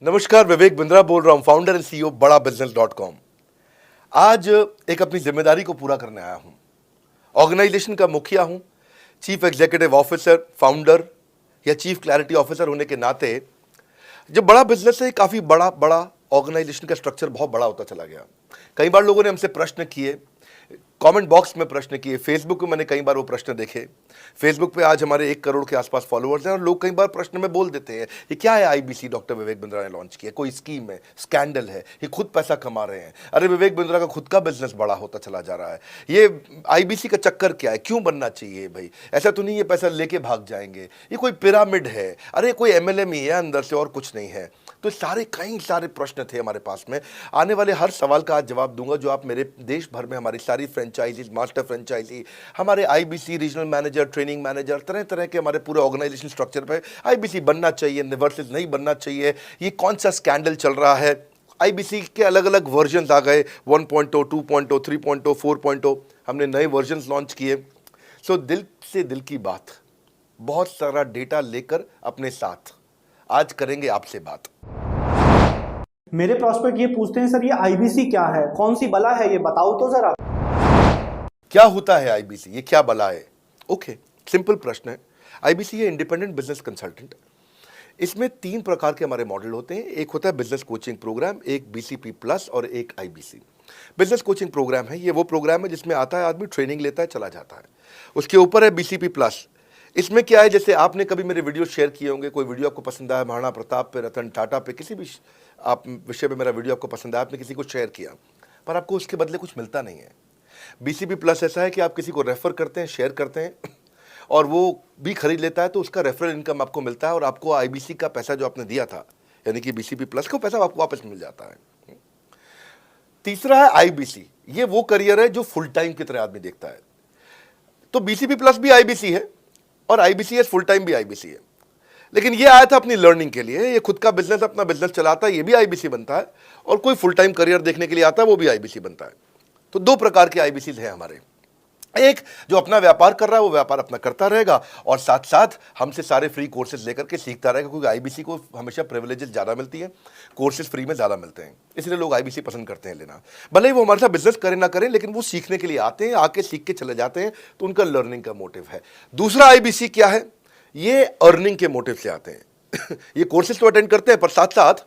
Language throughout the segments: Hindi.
नमस्कार, विवेक बिंद्रा बोल रहा हूं, फाउंडर एंड सीईओ बड़ा बिजनेस .com। आज एक अपनी जिम्मेदारी को पूरा करने आया हूं। ऑर्गेनाइजेशन का मुखिया हूं, चीफ एग्जीक्यूटिव ऑफिसर, फाउंडर या चीफ क्लैरिटी ऑफिसर होने के नाते जब बड़ा बिजनेस है, काफी बड़ा ऑर्गेनाइजेशन का स्ट्रक्चर बहुत बड़ा होता चला गया। कई बार लोगों ने हमसे प्रश्न किए, कमेंट बॉक्स में प्रश्न किए, फेसबुक पे मैंने कई बार वो प्रश्न देखे। फेसबुक पे आज हमारे 1 करोड़ के आसपास फॉलोअर्स हैं और लोग कई बार प्रश्न में बोल देते हैं, ये क्या है आईबीसी डॉक्टर विवेक बिंद्रा ने लॉन्च किया, कोई स्कीम है, स्कैंडल है, ये खुद पैसा कमा रहे हैं। अरे विवेक बिंद्रा का खुद का बिजनेस बड़ा होता चला जा रहा है, ये आईबीसी का चक्कर क्या है, क्यों बनना चाहिए भाई, ऐसा तो नहीं ये पैसा लेके भाग जाएंगे, ये कोई पिरामिड है, अरे कोई एमएलएम ही है अंदर से और कुछ नहीं है। तो कई सारे प्रश्न थे हमारे पास में। आने वाले हर सवाल का आज जवाब दूंगा जो आप मेरे देश भर में हमारी सारी फ्रेंचाइजीज, मास्टर फ्रेंचाइजी, हमारे IBC regional manager, training manager, तरह तरह के हमारे पूरे ऑर्गेनाइजेशन स्ट्रक्चर पे आईबीसी बनना चाहिए वर्सेस नहीं बनना चाहिए, ये कौन सा स्कैंडल चल रहा है। आईबीसी के अलग अलग वर्जन आ गए, 1.0, 2.0, 3.0, 4.0, हमने नए वर्जन लॉन्च किए। सो दिल से दिल की बात, बहुत सारा डेटा लेकर अपने साथ आज करेंगे आपसे बात। मेरे प्रॉस्पेक्ट ये पूछते हैं, सर ये आईबीसी क्या है, कौन सी बला है, ये बताओ तो जरा। क्या होता है आईबीसी, ये क्या बला है? ओके, सिंपल प्रश्न है। आईबीसी है इंडिपेंडेंट बिजनेस कंसल्टेंट। इसमें 3 प्रकार के हमारे मॉडल होते हैं। एक होता है बिजनेस कोचिंग प्रोग्राम, एक बीसीपी प्लस और एक आईबीसी। बिजनेस कोचिंग प्रोग्राम है, ये वो प्रोग्राम है जिसमें आता है आदमी, ट्रेनिंग लेता है, चला जाता है। उसके ऊपर है बीसीपी प्लस। इसमें क्या है, जैसे आपने कभी मेरे वीडियो शेयर किए होंगे, कोई वीडियो आपको पसंद आया, महाराणा प्रताप पे, रतन टाटा पे, किसी भी आप विषय पे मेरा वीडियो आपको पसंद आया, आपने किसी को शेयर किया, पर आपको उसके बदले कुछ मिलता नहीं है। बीसीपी प्लस ऐसा है कि आप किसी को रेफर करते हैं, शेयर करते हैं और वो भी खरीद लेता है, तो उसका रेफरल इनकम आपको मिलता है और आपको आईबीसी का पैसा जो आपने दिया था, यानी कि बीसीपी प्लस का पैसा आपको वापस मिल जाता है। तीसरा है आईबीसी, ये वो करियर है जो फुल टाइम की तरह आदमी देखता है। तो बीसीपी प्लस भी आईबीसी है और आईबीसी फुल टाइम भी आईबीसी है। लेकिन ये आया था अपनी लर्निंग के लिए, ये खुद का बिजनेस, अपना बिजनेस चलाता है, ये भी आईबीसी बनता है, और कोई फुल टाइम करियर देखने के लिए आता है, वो भी आईबीसी बनता है। तो 2 प्रकार के आईबीसी हैं हमारे। एक जो अपना व्यापार कर रहा है, वो व्यापार अपना करता रहेगा और साथ साथ हमसे सारे फ्री कोर्सेज लेकर के सीखता रहेगा, क्योंकि आईबीसी को हमेशा प्रिविलेजेस ज़्यादा मिलती है, कोर्सेज फ्री में ज़्यादा मिलते हैं, इसलिए लोग आईबीसी पसंद करते हैं लेना। भले ही वो हमारे साथ बिजनेस करें ना करें, लेकिन वो सीखने के लिए आते हैं, आके सीख के चले जाते हैं, तो उनका लर्निंग का मोटिव है। दूसरा आईबीसी क्या है, ये अर्निंग के मोटिव से आते हैं ये कोर्सेज तो अटेंड करते हैं, पर साथ साथ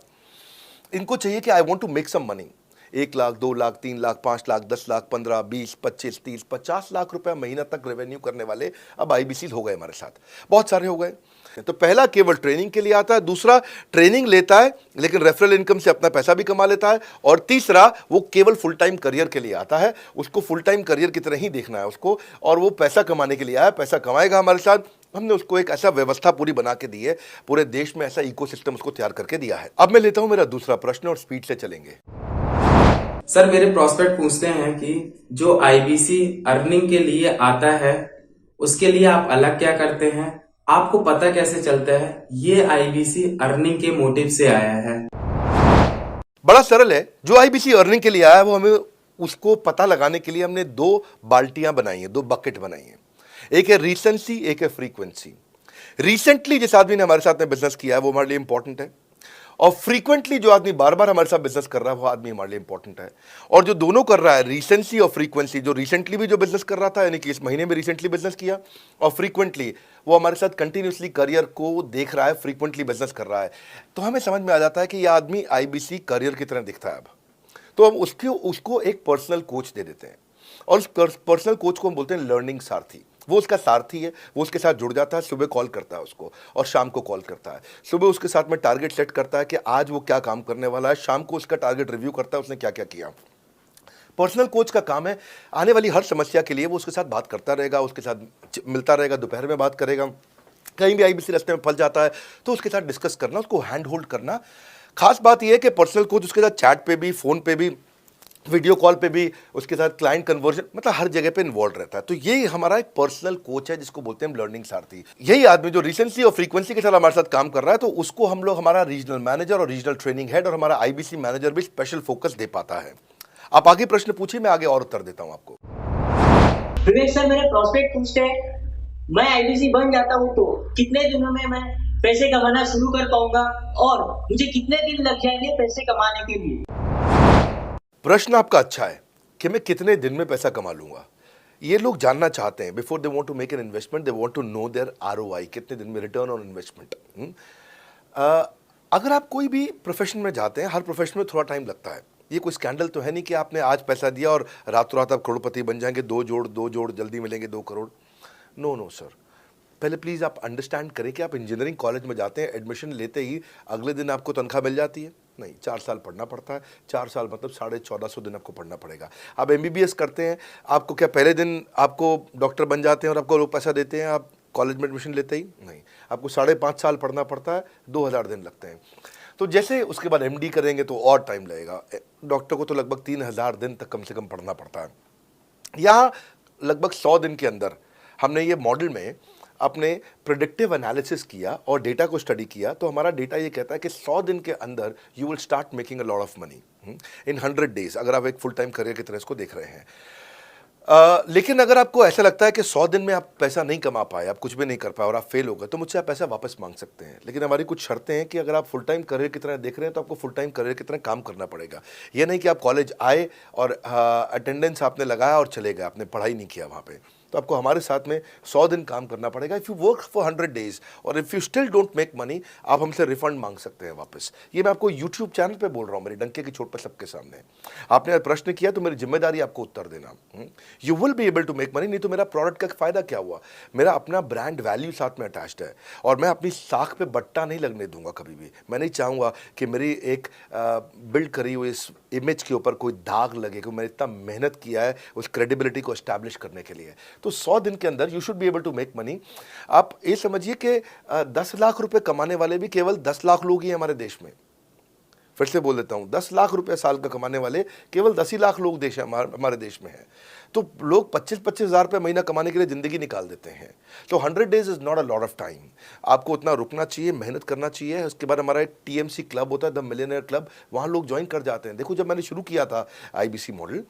इनको चाहिए कि I want to make some money. 1 lakh, 2 lakh, 3 lakh, 5 lakh, 10 lakh, 15, 20, 25, 30, 50 lakh रुपए महीना तक रेवेन्यू करने वाले अब आईबीसी हो गए हमारे साथ, बहुत सारे हो गए। तो पहला केवल ट्रेनिंग के लिए आता है, दूसरा ट्रेनिंग लेता है लेकिन रेफरल इनकम से अपना पैसा भी कमा लेता है, और तीसरा वो केवल फुल टाइम करियर के लिए आता है, उसको फुल टाइम करियर की तरह ही देखना है उसको, और वो पैसा कमाने के लिए आया, पैसा कमाएगा हमारे साथ। हमने उसको एक ऐसा व्यवस्था पूरी बना के दी है, पूरे देश में ऐसा इकोसिस्टम उसको तैयार करके दिया है। अब मैं लेता हूं मेरा दूसरा प्रश्न और स्पीड से चलेंगे। सर मेरे प्रोस्पेक्ट पूछते हैं कि जो आईबीसी अर्निंग के लिए आता है, उसके लिए आप अलग क्या करते हैं, आपको पता कैसे चलता है ये आईबीसी अर्निंग के मोटिव से आया है? बड़ा सरल है, जो आईबीसी अर्निंग के लिए आया है वो हमें उसको पता लगाने के लिए हमने 2 बाल्टियां बनाई हैं, 2 बकेट बनाई हैं। एक है रीसेंसी, एक है फ्रीक्वेंसी। रिसेंटली जिस आदमी ने हमारे साथ में बिजनेस किया है वो हमारे लिए इंपॉर्टेंट है, और फ्रीक्वेंटली जो आदमी बार बार हमारे साथ बिजनेस कर रहा है वो आदमी हमारे लिए इंपॉर्टेंट है। और जो दोनों कर रहा है, रीसेंसी और फ्रीक्वेंसी, जो रिसेंटली भी जो बिजनेस कर रहा था, यानी कि इस महीने में रिसेंटली बिजनेस किया, और फ्रीक्वेंटली वो हमारे साथ कंटिन्यूसली करियर को देख रहा है, फ्रीक्वेंटली बिजनेस कर रहा है, तो हमें समझ में आ जाता है कि यह आदमी आईबीसी करियर की तरह दिखता है। अब तो हम उसको एक पर्सनल कोच दे देते हैं, और उस पर्सनल कोच को हम बोलते हैं लर्निंग सारथी। वो उसका सारथी है, वो उसके साथ जुड़ जाता है, सुबह कॉल करता है उसको और शाम को कॉल करता है। सुबह उसके साथ में टारगेट सेट करता है कि आज वो क्या काम करने वाला है, शाम को उसका टारगेट रिव्यू करता है उसने क्या क्या किया। पर्सनल कोच का काम है आने वाली हर समस्या के लिए वो उसके साथ बात करता रहेगा, उसके साथ मिलता रहेगा, दोपहर में बात करेगा, कहीं भी आईबीसी रास्ते में फंस जाता है तो उसके साथ डिस्कस करना, उसको हैंड होल्ड करना। खास बात यह है कि पर्सनल कोच उसके साथ चैट पे भी, फोन पे भी, वीडियो कॉल पे भी, उसके साथ क्लाइंट कन्वर्जन, मतलब हर जगह पे इन्वॉल्व रहता है। तो ये हमारा एक पर्सनल कोच है जिसको बोलते हैं लर्निंग सारथी। यही आदमी जो रिसेंसी और फ्रीक्वेंसी के साथ हमारे साथ काम कर रहा है, तो उसको हम लोग हमारा रीजनल मैनेजर और रीजनल ट्रेनिंग हेड और हमारा आईबीसी मैनेजर भी स्पेशल फोकस दे पाता है। आप आगे प्रश्न पूछिए, मैं आगे और उत्तर देता हूं आपको। विवेक सर, मेरे प्रोस्पेक्ट पूछते हैं, मैं आईबीसी बन जाता हूँ तो कितने दिनों में मैं पैसे कमाना शुरू कर पाऊंगा और मुझे कितने दिन लग जाएंगे पैसे कमाने के लिए? प्रश्न आपका अच्छा है कि मैं कितने दिन में पैसा कमा लूंगा। ये लोग जानना चाहते हैं, before they want to make an investment they want to know their ROI, कितने दिन में रिटर्न ऑन इन्वेस्टमेंट। अगर आप कोई भी प्रोफेशन में जाते हैं, हर प्रोफेशन में थोड़ा टाइम लगता है। ये कोई स्कैंडल तो है नहीं कि आपने आज पैसा दिया और रातों रात आप करोड़पति बन जाएंगे, दो जोड़ जल्दी मिलेंगे 2 करोड़। नो सर, पहले प्लीज़ आप अंडरस्टैंड करें कि आप इंजीनियरिंग कॉलेज में जाते हैं, एडमिशन लेते ही अगले दिन आपको तनख्वाह मिल जाती है? नहीं, 4 साल पढ़ना पड़ता है। 4 साल मतलब 1450 दिन आपको पढ़ना पड़ेगा। आप एमबीबीएस करते हैं, आपको क्या पहले दिन आपको डॉक्टर बन जाते हैं और आपको लोग पैसा देते हैं आप कॉलेज में एडमिशन लेते ही? नहीं, आपको 5.5 साल पढ़ना पड़ता है, 2000 दिन लगते हैं। तो जैसे उसके बाद एमडी करेंगे तो और टाइम लगेगा। डॉक्टर को तो लगभग 3000 दिन तक कम से कम पढ़ना पड़ता है। यहाँ लगभग 100 दिन के अंदर हमने ये मॉडल में अपने प्रेडिक्टिव एनालिसिस किया और डेटा को स्टडी किया, तो हमारा डेटा ये कहता है कि 100 दिन के अंदर you will start making a lot of money in 100 days, अगर आप एक फुल टाइम करियर की तरह इसको देख रहे हैं। लेकिन अगर आपको ऐसा लगता है कि 100 दिन में आप पैसा नहीं कमा पाए, आप कुछ भी नहीं कर पाए और आप फेल हो गए, तो मुझसे आप पैसा वापस मांग सकते हैं। लेकिन हमारी कुछ शर्तें हैं कि अगर आप फुल टाइम करियर की तरह देख रहे हैं तो आपको फुल टाइम करियर की तरह काम करना पड़ेगा। ये नहीं कि आप कॉलेज आए और अटेंडेंस आपने लगाया और चले गए, आपने पढ़ाई नहीं किया वहाँ पे। तो आपको हमारे साथ में 100 दिन काम करना पड़ेगा। If you work for 100 days और if you still don't make money, आप हमसे रिफंड मांग सकते हैं वापस। ये मैं आपको यूट्यूब चैनल पे बोल रहा हूँ, मेरी डंके की चोट पर सबके सामने। आपने प्रश्न किया तो मेरी जिम्मेदारी आपको उत्तर देना। You will be able to make money, नहीं तो मेरा प्रोडक्ट का फ़ायदा क्या हुआ? मेरा अपना ब्रांड वैल्यू साथ में अटैच्ड है और मैं अपनी साख पे बट्टा नहीं लगने दूंगा कभी भी। मैं नहीं चाहूँगा कि मेरी एक बिल्ड करी हुई इस इमेज के ऊपर कोई दाग लगे कि मैंने इतना मेहनत किया है उस क्रेडिबिलिटी को एस्टैब्लिश करने के लिए। तो 100 दिन के अंदर you should be able to make money. आप ये समझिए कि 10 लाख रुपए कमाने वाले भी केवल 10 लाख लोग ही हैं हमारे देश में। फिर से बोल देता हूं, 10 लाख रुपए साल का कमाने वाले केवल 10 ही लाख लोग देश हमारे देश में हैं। तो लोग 25-25 हज़ार रुपये महीना कमाने के लिए ज़िंदगी निकाल देते हैं। तो 100 days is not a lot of time. आपको उतना रुकना चाहिए, मेहनत करना चाहिए। उसके बाद हमारा एक टीएमसी क्लब होता है, द मिलियनेयर क्लब, वहाँ लोग ज्वाइन कर जाते हैं। देखो, जब मैंने शुरू किया था आईबीसी मॉडल,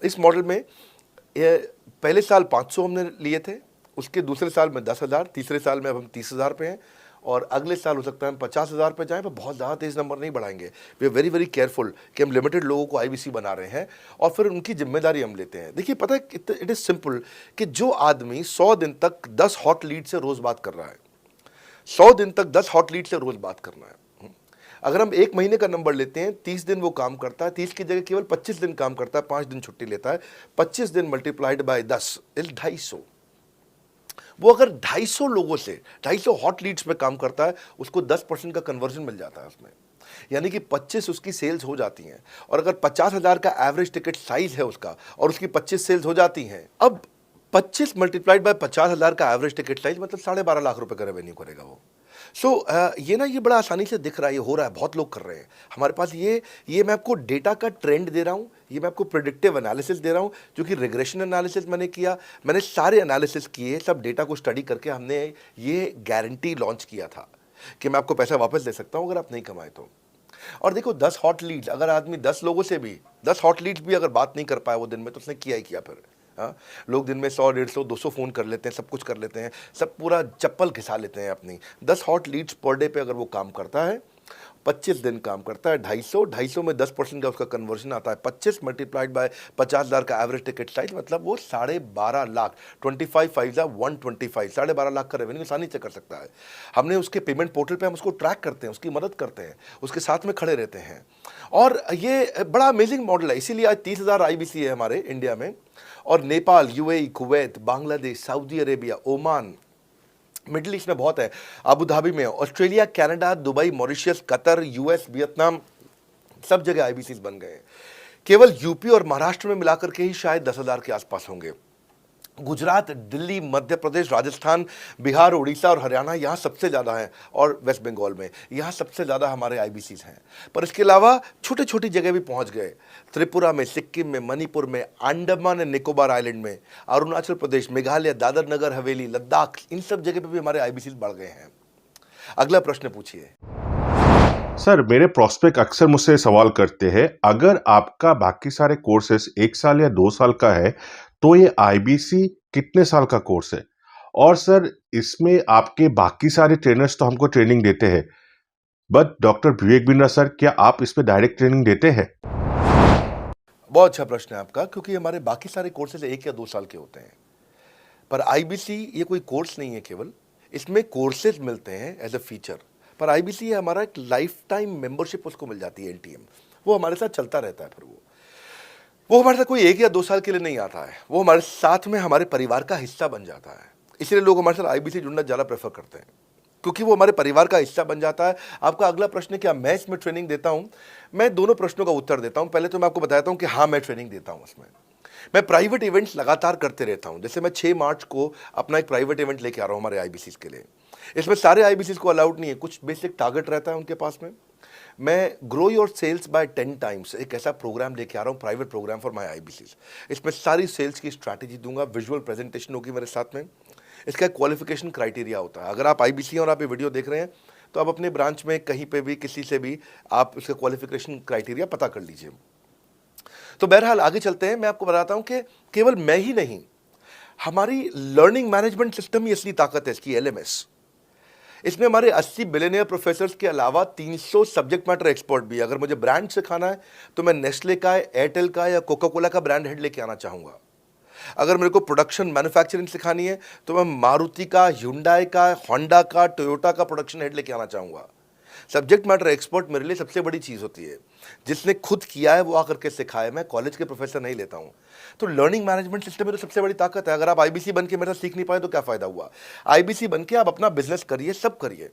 इस मॉडल में पहले साल 500 हमने लिए थे, उसके दूसरे साल में 10,000, तीसरे साल में अब हम 30,000 पे हैं और अगले साल हो सकता है हम 50,000 पे जाएं, पर बहुत ज़्यादा तेज़ नंबर नहीं बढ़ाएंगे। We are very very careful कि हम लिमिटेड लोगों को आईबीसी बना रहे हैं और फिर उनकी जिम्मेदारी हम लेते हैं। देखिए, पता है इट इज़ सिंपल कि जो आदमी 100 दिन तक 10 हॉट लीड से रोज़ बात कर रहा है, 100 दिन तक 10 हॉट लीड से रोज़ बात करना है। अगर हम 1 महीने का नंबर लेते हैं, 30 दिन वो काम करता है, 30 की जगह केवल 25 दिन काम करता है, 5 दिन छुट्टी लेता है, 25 दिन मल्टीप्लाइड बाय 10 इज 250। वो अगर 250 लोगों से 250 हॉट लीड्स पे काम करता है, उसको 10% का कन्वर्जन मिल जाता है उसमें, यानी कि 25 उसकी सेल्स हो जाती हैं। और अगर 50,000 का एवरेज टिकट साइज है उसका और उसकी 25 सेल्स हो जाती हैं, अब 25 मल्टीप्लाइड बाय 50,000 का एवरेज टिकट साइज मतलब 12.5 लाख रुपए का रेवेन्यू करेगा वो। ये बड़ा आसानी से दिख रहा है, ये हो रहा है, बहुत लोग कर रहे हैं हमारे पास। ये मैं आपको डेटा का ट्रेंड दे रहा हूँ, ये मैं आपको प्रेडिक्टिव एनालिसिस दे रहा हूँ, जो कि रिग्रेशन एनालिसिस मैंने किया, मैंने सारे एनालिसिस किए, सब डेटा को स्टडी करके हमने ये गारंटी लॉन्च किया था कि मैं आपको पैसा वापस दे सकता हूँ अगर आप नहीं कमाए तो। और देखो, 10 हॉट लीड्स, अगर आदमी 10 लोगों से भी 10 हॉट लीड्स भी अगर बात नहीं कर पाया वो दिन में, तो उसने किया ही किया फिर। हाँ, लोग दिन में 100, 150, 200 फ़ोन कर लेते हैं, सब कुछ कर लेते हैं, सब पूरा चप्पल घिसा लेते हैं अपनी। 10 हॉट लीड्स पर डे पे अगर वो काम करता है, 25 दिन काम करता है, 250 में 10% का उसका कन्वर्जन आता है, 25 मल्टीप्लाइड बाय 50,000 का एवरेज टिकट साइज मतलब वो 12.5 लाख, 25 5 125, 12.5 लाख का रेवेन्यू आसानी से कर सकता है। हमने उसके पेमेंट पोर्टल पे हम उसको ट्रैक करते हैं, उसकी मदद करते हैं, उसके साथ में खड़े रहते हैं। और ये बड़ा अमेजिंग मॉडल है, इसीलिए आज 30,000 आईबीसी है हमारे इंडिया में। और Nepal, UAE, Kuwait, Bangladesh, Saudi Arabia, Oman, middle east में बहुत है, अबू धाबी में, Australia, Canada, Dubai, Mauritius, Qatar, US, Vietnam, सब जगह आईबीसी बन गए हैं। केवल यूपी और महाराष्ट्र में मिलाकर के ही शायद 10,000 के आसपास होंगे। गुजरात, दिल्ली, मध्य प्रदेश, राजस्थान, बिहार, उड़ीसा और हरियाणा यहाँ सबसे ज़्यादा हैं, और वेस्ट बंगाल में यहाँ सबसे ज़्यादा हमारे आईबीसीज हैं। पर इसके अलावा छोटी छोटी जगह भी पहुँच गए, त्रिपुरा में, सिक्किम में, मणिपुर में, अंडमान एंड निकोबार आइलैंड में, अरुणाचल प्रदेश, मेघालय, दादर नगर हवेली, लद्दाख, इन सब जगह पर भी हमारे आईबीसीज बढ़ गए हैं। अगला प्रश्न पूछिए। सर, मेरे प्रोस्पेक्ट अक्सर मुझसे सवाल करते हैं, अगर आपका बाकी सारे कोर्सेस 1 साल या 2 साल का है तो ये आईबीसी कितने साल का कोर्स है? और सर इसमें आपके बाकी सारे ट्रेनर्स तो हमको ट्रेनिंग देते हैं, but doctor Vivek Bindra sir, क्या आप इस पे डायरेक्ट ट्रेनिंग देते हैं? बहुत अच्छा प्रश्न है आपका, क्योंकि हमारे बाकी सारे कोर्सेज 1 या 2 साल के होते हैं, पर आईबीसी ये कोई कोर्स नहीं है केवल, इसमें कोर्सेज मिलते हैं एज अ फीचर। पर आईबीसी ये हमारा एक लाइफ टाइम मेंबरशिप उसको मिल जाती है, एलटीएम, वो हमारे साथ चलता रहता है। फिर वो हमारे साथ कोई 1 या 2 साल के लिए नहीं आता है, वो हमारे साथ में हमारे परिवार का हिस्सा बन जाता है। इसलिए लोग हमारे साथ आईबीसी जुड़ना ज़्यादा प्रेफर करते हैं, क्योंकि वो हमारे परिवार का हिस्सा बन जाता है। आपका अगला प्रश्न है क्या मैं इसमें ट्रेनिंग देता हूं? मैं दोनों प्रश्नों का उत्तर देता हूं। पहले तो मैं आपको बताता हूं कि हाँ, मैं ट्रेनिंग देता हूं इसमें। मैं प्राइवेट इवेंट्स लगातार करते रहता हूं। जैसे मैं 6 मार्च को अपना एक प्राइवेट इवेंट लेके आ रहा हूं हमारे आईबीसी के लिए। इसमें सारे आईबीसी को अलाउड नहीं है, कुछ बेसिक टारगेट रहता है उनके पास में। मैं grow your sales by 10 times एक ऐसा प्रोग्राम लेके आ रहा हूँ, private program for my IBC. इसमें सारी सेल्स की स्ट्रैटेजी दूंगा, विजुअल प्रेजेंटेशन होगी मेरे साथ में। इसका क्वालिफिकेशन क्राइटेरिया होता है। अगर आप आईबीसी और आप ये वीडियो देख रहे हैं तो आप अपने ब्रांच में कहीं पे भी किसी से भी आप इसका क्वालिफिकेशन क्राइटेरिया पता कर लीजिए। तो बहरहाल आगे चलते हैं। मैं आपको बताता हूं कि केवल मैं ही नहीं, हमारी लर्निंग मैनेजमेंट सिस्टम ही असली ताकत है इसकी, एलएमएस। इसमें हमारे 80 बिलियनियर प्रोफेसर्स के अलावा 300 सब्जेक्ट मैटर एक्सपर्ट भी है। अगर मुझे ब्रांड सिखाना है तो मैं नेस्ले का, एयरटेल का या कोका कोला का ब्रांड हेड लेके आना चाहूंगा। अगर मेरे को प्रोडक्शन मैन्युफैक्चरिंग सिखानी है तो मैं मारुति का, ह्युंडई का, होंडा का, टोयोटा का प्रोडक्शन हेड लेके आना चाहूंगा। सब्जेक्ट मैटर एक्सपर्ट मेरे लिए सबसे बड़ी चीज़ होती है। जिसने खुद किया है वो आकर के सिखाए। मैं कॉलेज के प्रोफेसर नहीं लेता हूँ। तो लर्निंग मैनेजमेंट सिस्टम में तो सबसे बड़ी ताकत है। अगर आप आईबीसी बन के मेरे साथ सीख नहीं पाए तो क्या फ़ायदा हुआ? आईबीसी बन के आप अपना बिजनेस करिए, सब करिए।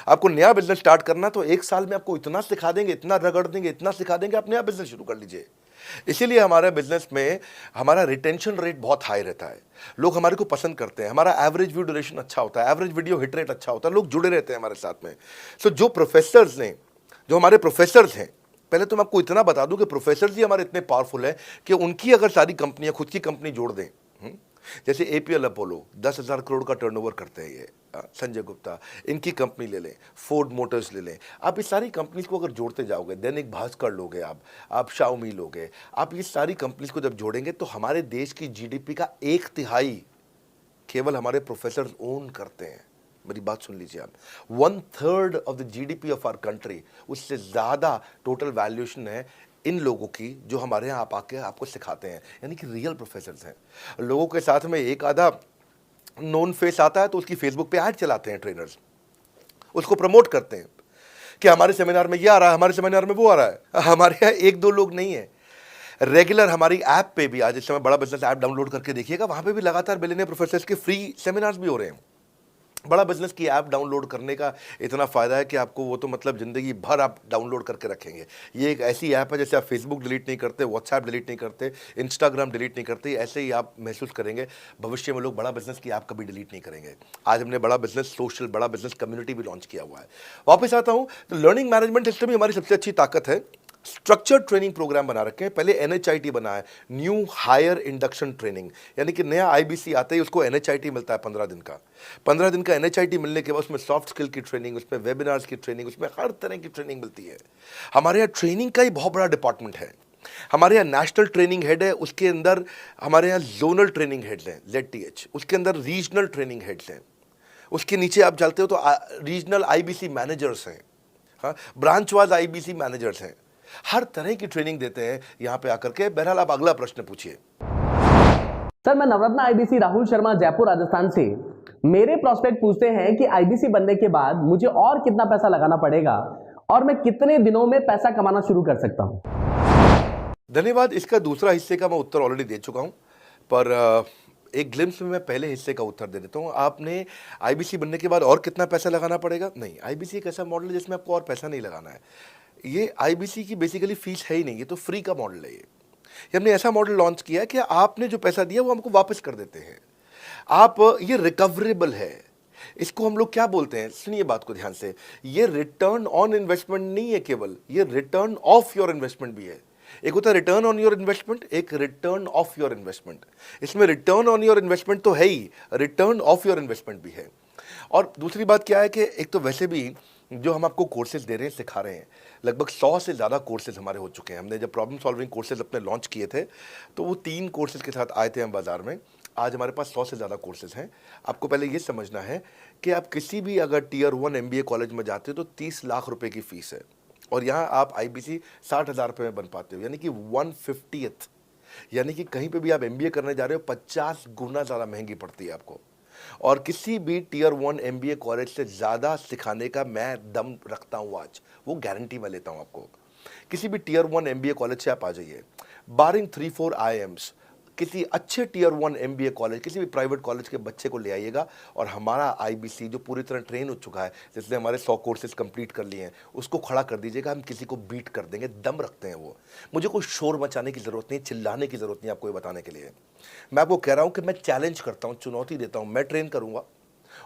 आपको नया बिजनेस स्टार्ट करना तो 1 साल में आपको इतना सिखा देंगे, इतना रगड़ देंगे, इतना सिखा देंगे, आप नया बिजनेस शुरू कर लीजिए। इसीलिए हमारे बिजनेस में हमारा रिटेंशन रेट बहुत हाई रहता है। लोग हमारे को पसंद करते हैं। हमारा एवरेज व्यू ड्यूरेशन अच्छा होता है, एवरेज वीडियो हिट रेट अच्छा होता है, लोग जुड़े रहते हैं हमारे साथ में। सो जो प्रोफेसर्स ने, जो हमारे प्रोफेसर्स हैं, पहले तो मैं आपको इतना बता दूं कि प्रोफेसर्स ही हमारे इतने पावरफुल हैं कि उनकी अगर सारी कंपनियां खुद की कंपनी जोड़ दें, जैसे एपीएल अपोलो 10,000 करोड़ का टर्नओवर करते हैं ये, संजय गुप्ता, इनकी कंपनी ले लें, फोर्ड मोटर्स ले लें। आप इस सारी कंपनीज को अगर जोड़ते जाओगे, दैनिक भास्कर लोगे, आप शाओमी लोगे, आप ये सारी कंपनीज को जब जोड़ेंगे तो हमारे देश की जीडीपी का 1/3 केवल हमारे प्रोफेसर ओन करते हैं। मेरी बात सुन लीजिए आप, 1/3 of the GDP of our country, उससे ज़्यादा टोटल वैल्यूएशन है इन लोगों की जो हमारे यहाँ आप आके आपको सिखाते हैं, यानी कि रियल प्रोफेसर्स हैं। लोगों के साथ में एक आधा नोन फेस आता है तो उसकी फेसबुक पे ऐड चलाते हैं ट्रेनर्स, उसको प्रमोट करते हैं कि हमारे सेमिनार में ये आ रहा है, हमारे सेमिनार में वो आ रहा है। हमारे यहाँ 1-2 लोग नहीं है, रेगुलर हमारी ऐप पे भी, आज इस समय बड़ा बिजनेस ऐप डाउनलोड करके देखिएगा, वहाँ पे भी लगातार बिलियनियर प्रोफेसर्स के फ्री सेमिनार्स भी हो रहे हैं। बड़ा बिजनेस की ऐप डाउनलोड करने का इतना फ़ायदा है कि आपको वो तो मतलब ज़िंदगी भर आप डाउनलोड करके रखेंगे। ये एक ऐसी ऐप है जैसे आप फेसबुक डिलीट नहीं करते, व्हाट्सएप डिलीट नहीं करते, इंस्टाग्राम डिलीट नहीं करते, ऐसे ही आप महसूस करेंगे। भविष्य में लोग बड़ा बिजनेस की ऐप कभी डिलीट नहीं करेंगे। आज हमने बड़ा बिजनेस सोशल, बड़ा बिजनेस कम्युनिटी भी लॉन्च किया हुआ है। वापस आता हूँ तो लर्निंग मैनेजमेंट सिस्टम ही हमारी सबसे अच्छी ताकत है। स्ट्रक्चर्ड ट्रेनिंग प्रोग्राम बना रखे हैं। पहले एनएचआईटी बना है, न्यू हायर इंडक्शन ट्रेनिंग, यानी कि नया आईबीसी आता है उसको एनएचआईटी मिलता है 15 दिन का। 15 दिन का एनएचआईटी मिलने के बाद उसमें सॉफ्ट स्किल की ट्रेनिंग, उसमें वेबिनार्स की ट्रेनिंग, उसमें हर तरह की ट्रेनिंग मिलती है। हमारे यहाँ ट्रेनिंग का ही बहुत बड़ा डिपार्टमेंट है। हमारे यहाँ नेशनल ट्रेनिंग हेड है, उसके अंदर हमारे यहाँ जोनल ट्रेनिंग हेड्स हैं, ZTH, उसके अंदर रीजनल ट्रेनिंग हेड्स हैं, उसके नीचे आप चलते हो तो रीजनल आईबीसी मैनेजर्स हैं, हाँ, ब्रांच वाइज आईबीसी मैनेजर्स हैं। हर तरह की ट्रेनिंग देते हैं यहाँ पे आकर के। बहरहाल आप अगला प्रश्न पूछिए। सर, मैं नवरत्न आईबीसी राहुल शर्मा, जयपुर राजस्थान से। मेरे प्रोस्पेक्ट पूछते हैं कि आईबीसी बनने के बाद मुझे और कितना पैसा लगाना पड़ेगा और मैं कितने दिनों में पैसा कमाना शुरू कर सकता हूं? धन्यवाद। इसका दूसरा हिस्से का मैं उत्तर ऑलरेडी दे चुका हूं, पर एक ग्लिम्स में मैं पहले हिस्से का उत्तर दे देता हूं। आपने आईबीसी बनने के बाद और कितना पैसा लगाना पड़ेगा? नहीं, आईबीसी एक ऐसा मॉडल है जिसमें आपको और पैसा नहीं लगाना है। ये आईबीसी की बेसिकली फीस है ही नहीं, ये तो फ्री का मॉडल है। ये हमने ऐसा मॉडल लॉन्च किया है कि आपने जो पैसा दिया वो हमको वापस कर देते हैं आप। ये रिकवरेबल है। इसको हम लोग क्या बोलते हैं, सुनिए बात को ध्यान से, ये रिटर्न ऑन इन्वेस्टमेंट नहीं है केवल, ये रिटर्न ऑफ योर इन्वेस्टमेंट भी है। एक होता है रिटर्न ऑन योर इन्वेस्टमेंट, एक रिटर्न ऑफ योर इन्वेस्टमेंट। इसमें रिटर्न ऑन योर इन्वेस्टमेंट तो है ही, रिटर्न ऑफ योर इन्वेस्टमेंट भी है। और दूसरी बात क्या है कि एक तो वैसे भी जो हम आपको कोर्सेज दे रहे हैं, सिखा रहे हैं, लगभग 100 से ज़्यादा कोर्सेज हमारे हो चुके हैं। हमने जब प्रॉब्लम सॉल्विंग कोर्सेज अपने लॉन्च किए थे तो वो 3 कोर्सेज के साथ आए थे हम बाज़ार में। आज हमारे पास 100 से ज़्यादा कोर्सेज हैं। आपको पहले ये समझना है कि आप किसी भी अगर टियर 1 MBA कॉलेज में जाते हो तो 30 लाख रुपए की फीस है, और यहाँ आप IBC 60,000 रुपये में बन पाते हो, यानी कि 1/50th। यानी कि कहीं पे भी आप MBA करने जा रहे हो 50 गुना ज़्यादा महंगी पड़ती है आपको। और किसी भी टियर 1 MBA कॉलेज से ज़्यादा सिखाने का मैं दम रखता हूँ आज, वो गारंटी मैं लेता हूँ आपको। किसी भी टियर 1 MBA कॉलेज से आप आ जाइए, बारिंग 3-4 IIMs, किसी अच्छे टियर 1 MBA कॉलेज, किसी भी प्राइवेट कॉलेज के बच्चे को ले आइएगा, और हमारा IBC जो पूरी तरह ट्रेन हो चुका है, जिसने हमारे 100 कोर्सेज कंप्लीट कर लिए हैं, उसको खड़ा कर दीजिएगा, हम किसी को बीट कर देंगे, दम रखते हैं वो। मुझे कोई शोर मचाने की ज़रूरत नहीं, चिल्लाने की ज़रूरत नहीं आपको ये बताने के लिए। मैं आपको कह रहा हूँ कि मैं चैलेंज करता हूँ, चुनौती देता हूँ, मैं ट्रेन करूँगा,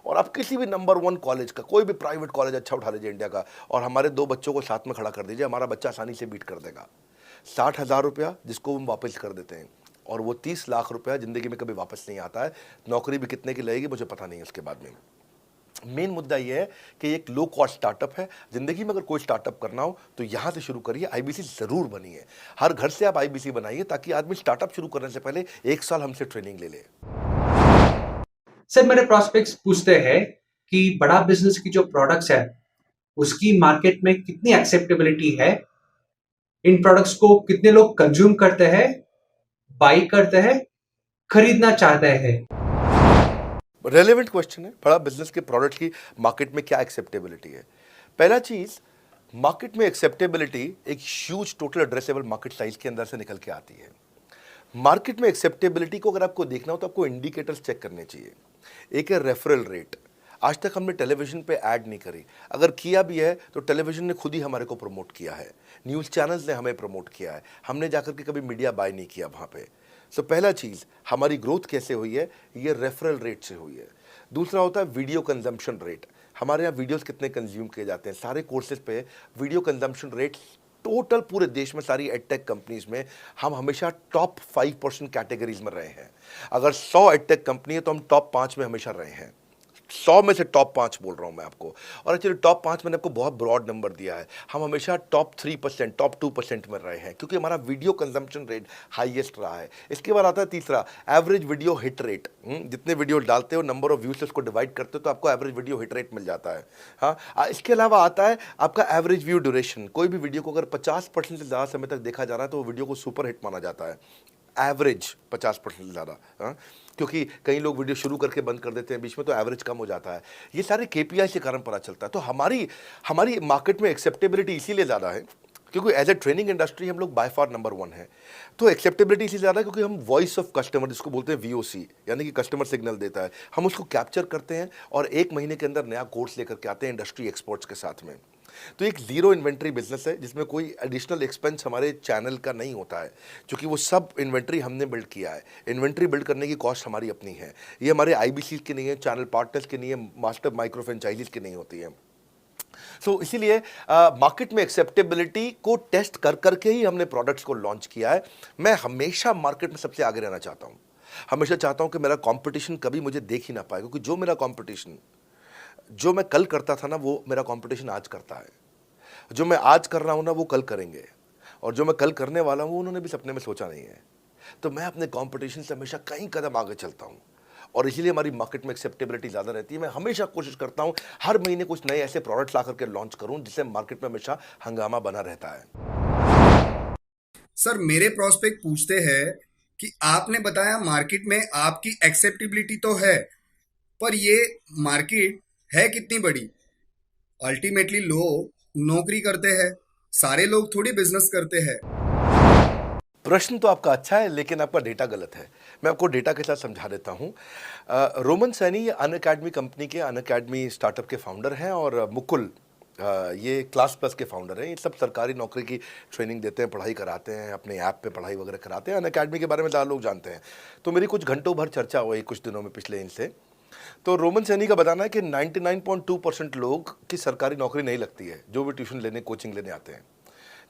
और आप किसी भी नंबर 1 कॉलेज का, कोई भी प्राइवेट कॉलेज अच्छा उठा लीजिए इंडिया का, और हमारे 2 बच्चों को साथ में खड़ा कर दीजिए, हमारा बच्चा आसानी से बीट कर देगा। 60,000 रुपया जिसको हम वापस कर देते हैं, और वो 30 लाख रुपया ज़िंदगी में कभी वापस नहीं आता है। नौकरी भी कितने की लगेगी मुझे पता नहीं है उसके बाद में। मेन मुद्दा ये है कि एक लो कॉस्ट स्टार्टअप है। ज़िंदगी में अगर कोई स्टार्टअप करना हो तो यहाँ से शुरू करिए, IBC ज़रूर बनिए। हर घर से आप IBC बनाइए, ताकि आदमी स्टार्टअप शुरू करने से पहले 1 साल हमसे ट्रेनिंग ले ले। सर मेरे प्रोस्पेक्ट्स पूछते हैं कि बड़ा बिजनेस की जो प्रोडक्ट्स है उसकी मार्केट में कितनी एक्सेप्टेबिलिटी है, इन प्रोडक्ट्स को कितने लोग कंज्यूम करते हैं, बाई करते हैं, खरीदना चाहते हैं। रेलेवेंट क्वेश्चन है। बड़ा बिजनेस के प्रोडक्ट की मार्केट में क्या एक्सेप्टेबिलिटी है? पहला चीज, मार्केट में एक्सेप्टेबिलिटी एक huge total addressable market size के अंदर से निकल के आती है। मार्केट में एक्सेप्टेबिलिटी को अगर आपको देखना हो तो आपको इंडिकेटर्स चेक करने चाहिए। एक है रेफरल रेट। आज तक हमने टेलीविजन पे ऐड नहीं करी, अगर किया भी है तो टेलीविजन ने खुद ही हमारे को प्रमोट किया है, न्यूज़ चैनल्स ने हमें प्रमोट किया है, हमने जाकर के कभी मीडिया बाय नहीं किया वहाँ पे। सो पहला चीज़, हमारी ग्रोथ कैसे हुई है, ये रेफरल रेट से हुई है। दूसरा होता है वीडियो कंजम्पशन रेट। हमारे यहाँ वीडियोस कितने कंज्यूम किए जाते हैं, सारे कोर्सेज पे वीडियो कंजम्पशन रेट टोटल पूरे देश में सारी एडटेक कंपनीज में हम हमेशा टॉप 5% कैटेगरीज में रहे हैं। अगर 100 एडटेक कंपनी है तो हम टॉप 5 में हमेशा रहे हैं। 100 में से टॉप 5 बोल रहा हूं मैं आपको, और एक्चुअली टॉप 5 मैंने आपको बहुत ब्रॉड नंबर दिया है। हम हमेशा टॉप 3%, टॉप 2% में रहे हैं, क्योंकि हमारा वीडियो कंजम्पशन रेट हाईएस्ट रहा है। इसके बाद आता है तीसरा, एवरेज वीडियो हिट रेट। जितने वीडियो डालते हो, नंबर ऑफ व्यूज से उसको डिवाइड करते हो तो आपको एवरेज वीडियो हिट रेट मिल जाता है। हाँ, इसके अलावा आता है आपका एवरेज व्यू ड्यूरेशन। कोई भी वीडियो को अगर 50% से ज़्यादा समय तक देखा जा रहा है तो वो वीडियो को सुपर हिट माना जाता है। एवरेज 50% से ज़्यादा, क्योंकि कई लोग वीडियो शुरू करके बंद कर देते हैं बीच में, तो एवरेज कम हो जाता है। ये सारे KPI के कारण पता चलता है। तो हमारी मार्केट में एक्सेप्टेबिलिटी इसीलिए ज़्यादा है क्योंकि एज ए ट्रेनिंग इंडस्ट्री हम लोग बाय फार नंबर 1 है। तो एक्सेप्टेबिलिटी इसलिए ज़्यादा है क्योंकि हम वॉइस ऑफ कस्टमर, जिसको बोलते हैं VOC, यानी कि कस्टमर सिग्नल देता है, हम उसको कैप्चर करते हैं और 1 महीने के अंदर नया कोर्स लेकर के आते हैं इंडस्ट्री एक्सपर्ट्स के साथ में। तो एक जीरो इन्वेंट्री बिजनेस है जिसमें कोई एडिशनल एक्सपेंस हमारे चैनल का नहीं होता है, क्योंकि वो सब इन्वेंट्री हमने बिल्ड किया है। इन्वेंट्री बिल्ड करने की कॉस्ट हमारी अपनी है, ये हमारे IBC की नहीं है, चैनल पार्टनर्स की नहीं है, मास्टर माइक्रो फ्रेंचाइजीज की नहीं होती है। सो इसीलिए मार्केट में एक्सेप्टेबिलिटी को टेस्ट कर करके ही हमने प्रोडक्ट्स को लॉन्च किया है। मैं हमेशा मार्केट में सबसे आगे रहना चाहता हूँ, हमेशा चाहता हूँ कि मेरा कंपटीशन कभी मुझे देख ही ना पाए, क्योंकि जो मेरा कंपटीशन, जो मैं कल करता था ना, वो मेरा कंपटीशन आज करता है। जो मैं आज कर रहा हूँ ना, वो कल करेंगे, और जो मैं कल करने वाला हूँ उन्होंने भी सपने में सोचा नहीं है। तो मैं अपने कंपटीशन से हमेशा कई कदम आगे चलता हूँ, और इसीलिए हमारी मार्केट में एक्सेप्टेबिलिटी ज़्यादा रहती है। मैं हमेशा कोशिश करता हूँ हर महीने कुछ नए ऐसे प्रोडक्ट्स ला करके लॉन्च करूँ जिससे मार्केट में हमेशा हंगामा बना रहता है। सर मेरे प्रोस्पेक्ट पूछते हैं कि आपने बताया मार्केट में आपकी एक्सेप्टेबिलिटी तो है, पर ये मार्केट है कितनी बड़ी? अल्टीमेटली लोग नौकरी करते हैं, सारे लोग थोड़ी बिजनेस करते हैं। प्रश्न तो आपका अच्छा है, लेकिन आपका डेटा गलत है। मैं आपको डेटा के साथ समझा देता हूँ। रोमन सैनी ये अनअकैडमी कंपनी के, अनअकैडमी स्टार्टअप के फाउंडर हैं, और मुकुल ये क्लास प्लस के फाउंडर हैं। ये सब सरकारी नौकरी की ट्रेनिंग देते हैं, पढ़ाई कराते हैं, अपने ऐप पे पढ़ाई वगैरह कराते हैं। अनअकैडमी के बारे में ज़्यादा लोग जानते हैं। तो मेरी कुछ घंटों भर चर्चा हुई कुछ दिनों में पिछले इनसे। तो रोमन सैनी का बताना है कि 99.2% लोग की सरकारी नौकरी नहीं लगती है, जो भी ट्यूशन लेने, कोचिंग लेने आते हैं।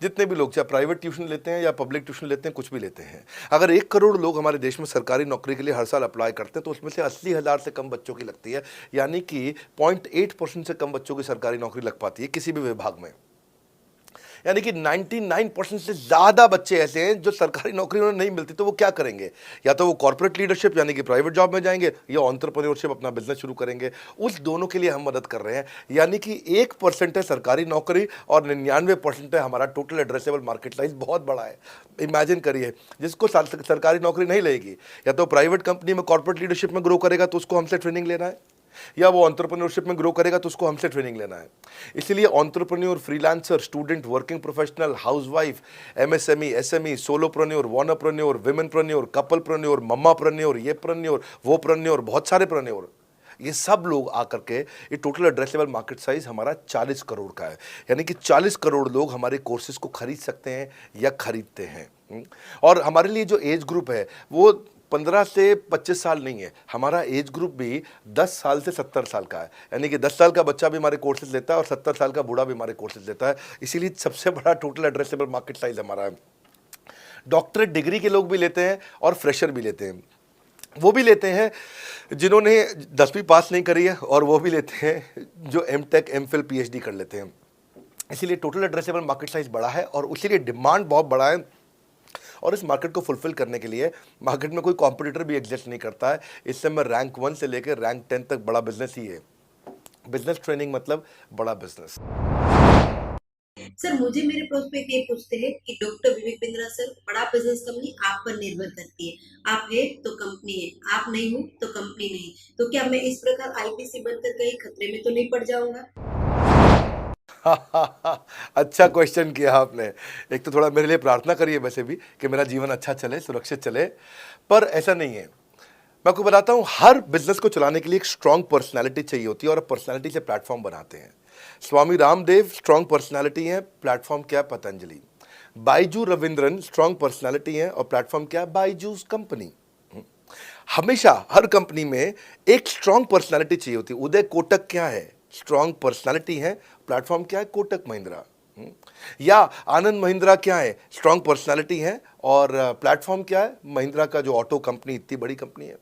जितने भी लोग, चाहे प्राइवेट ट्यूशन लेते हैं या पब्लिक ट्यूशन लेते हैं, कुछ भी लेते हैं, अगर 1 करोड़ लोग हमारे देश में सरकारी नौकरी के लिए हर साल अप्लाई करते हैं तो उसमें से 80,000 से कम बच्चों की लगती है, यानी कि 0.8% से कम बच्चों की सरकारी नौकरी लग पाती है किसी भी विभाग में। यानी कि 99% से ज़्यादा बच्चे ऐसे हैं जो सरकारी नौकरी उन्हें नहीं मिलती, तो वो क्या करेंगे? या तो वो कॉर्पोरेट लीडरशिप यानी कि प्राइवेट जॉब में जाएंगे, या एंटरप्रेन्योरशिप अपना बिजनेस शुरू करेंगे। उस दोनों के लिए हम मदद कर रहे हैं। यानी कि 1% है सरकारी नौकरी और 99% है हमारा टोटल एड्रेसेबल मार्केट साइज। बहुत बड़ा है। इमेजिन करिए, जिसको सरकारी नौकरी नहीं लगेगी, या तो प्राइवेट कंपनी में कॉर्पोरेट लीडरशिप में ग्रो करेगा तो उसको हमसे ट्रेनिंग लेना है, या वो एंटरप्रेन्योरशिप में ग्रो करेगा तो उसको हमसे ट्रेनिंग लेना है। इसलिए entrepreneur, freelancer, student, working professional, housewife, MSME, SME, solopreneur, wannapreneur, womenpreneur, couplepreneur, mammapreneur, ये प्रेन्योर, वो प्रेन्योर, बहुत सारे प्रेन्योर, ये सब लोग आकर के ये टोटल एड्रेसेबल मार्केट साइज हमारा 40 करोड़ का है। यानी कि 40 करोड़ लोग हमारे कोर्सेज को खरीद सकते हैं या खरीदते हैं। और हमारे लिए जो एज ग्रुप है वो 15 से 25 साल नहीं है, हमारा एज ग्रुप भी 10 साल से 70 साल का है। यानी कि 10 साल का बच्चा भी हमारे कोर्सेज लेता है और 70 साल का बूढ़ा भी हमारे कोर्सेज लेता है। इसीलिए सबसे बड़ा टोटल एड्रेसेबल मार्केट साइज हमारा है। डॉक्टरेट डिग्री के लोग भी लेते हैं और फ्रेशर भी लेते हैं। वो भी लेते हैं जिन्होंने 10वीं पास नहीं करी है, और वो भी लेते हैं जो एमटेक, एमफिल, पीएचडी कर लेते हैं। इसीलिए टोटल एड्रेसेबल मार्केट साइज बड़ा है और उसीलिए डिमांड बहुत बड़ा है। और इस मार्केट को फुलफिल करने के लिए मार्केट में कोई कॉम्पिटिटर भी एग्जिस्ट नहीं करता है। इस समय रैंक 1 से लेकर रैंक 10 तक बड़ा बिजनेस ही है। बिजनेस ट्रेनिंग मतलब बड़ा बिजनेस। सर, मुझे मेरे प्रोस्पेक्ट ये पूछते हैं कि डॉक्टर विवेक बिंद्रा सर, बड़ा बिजनेस कंपनी आप पर निर्भर करती है। आप है तो कंपनी है, आप नहीं हो तो कंपनी नहीं। तो क्या मैं इस प्रकार आईपीसी बनकर कहीं खतरे में तो नहीं पड़ जाऊंगा? अच्छा क्वेश्चन किया आपने। एक तो थोड़ा मेरे लिए प्रार्थना करिए वैसे भी कि मेरा जीवन अच्छा चले, सुरक्षित चले, पर ऐसा नहीं है। मैं आपको बताता हूं, हर बिजनेस को चलाने के लिए एक स्ट्रांग पर्सनालिटी चाहिए होती है और पर्सनालिटी से प्लेटफॉर्म बनाते हैं। स्वामी रामदेव स्ट्रांग पर्सनालिटी है, प्लेटफॉर्म क्या है? पतंजलि। बाइजू रविंद्रन स्ट्रांग पर्सनालिटी है और प्लेटफॉर्म क्या है? बाइजूस कंपनी। हमेशा हर कंपनी में एक स्ट्रांग पर्सनालिटी चाहिए होती है। उदय कोटक क्या है? स्ट्रांग पर्सनालिटी है, प्लेटफॉर्म क्या है? कोटक महिंद्रा। या आनंद महिंद्रा क्या है? स्ट्रांग पर्सनालिटी है और प्लेटफॉर्म क्या है? महिंद्रा का जो ऑटो कंपनी, इतनी बड़ी कंपनी है।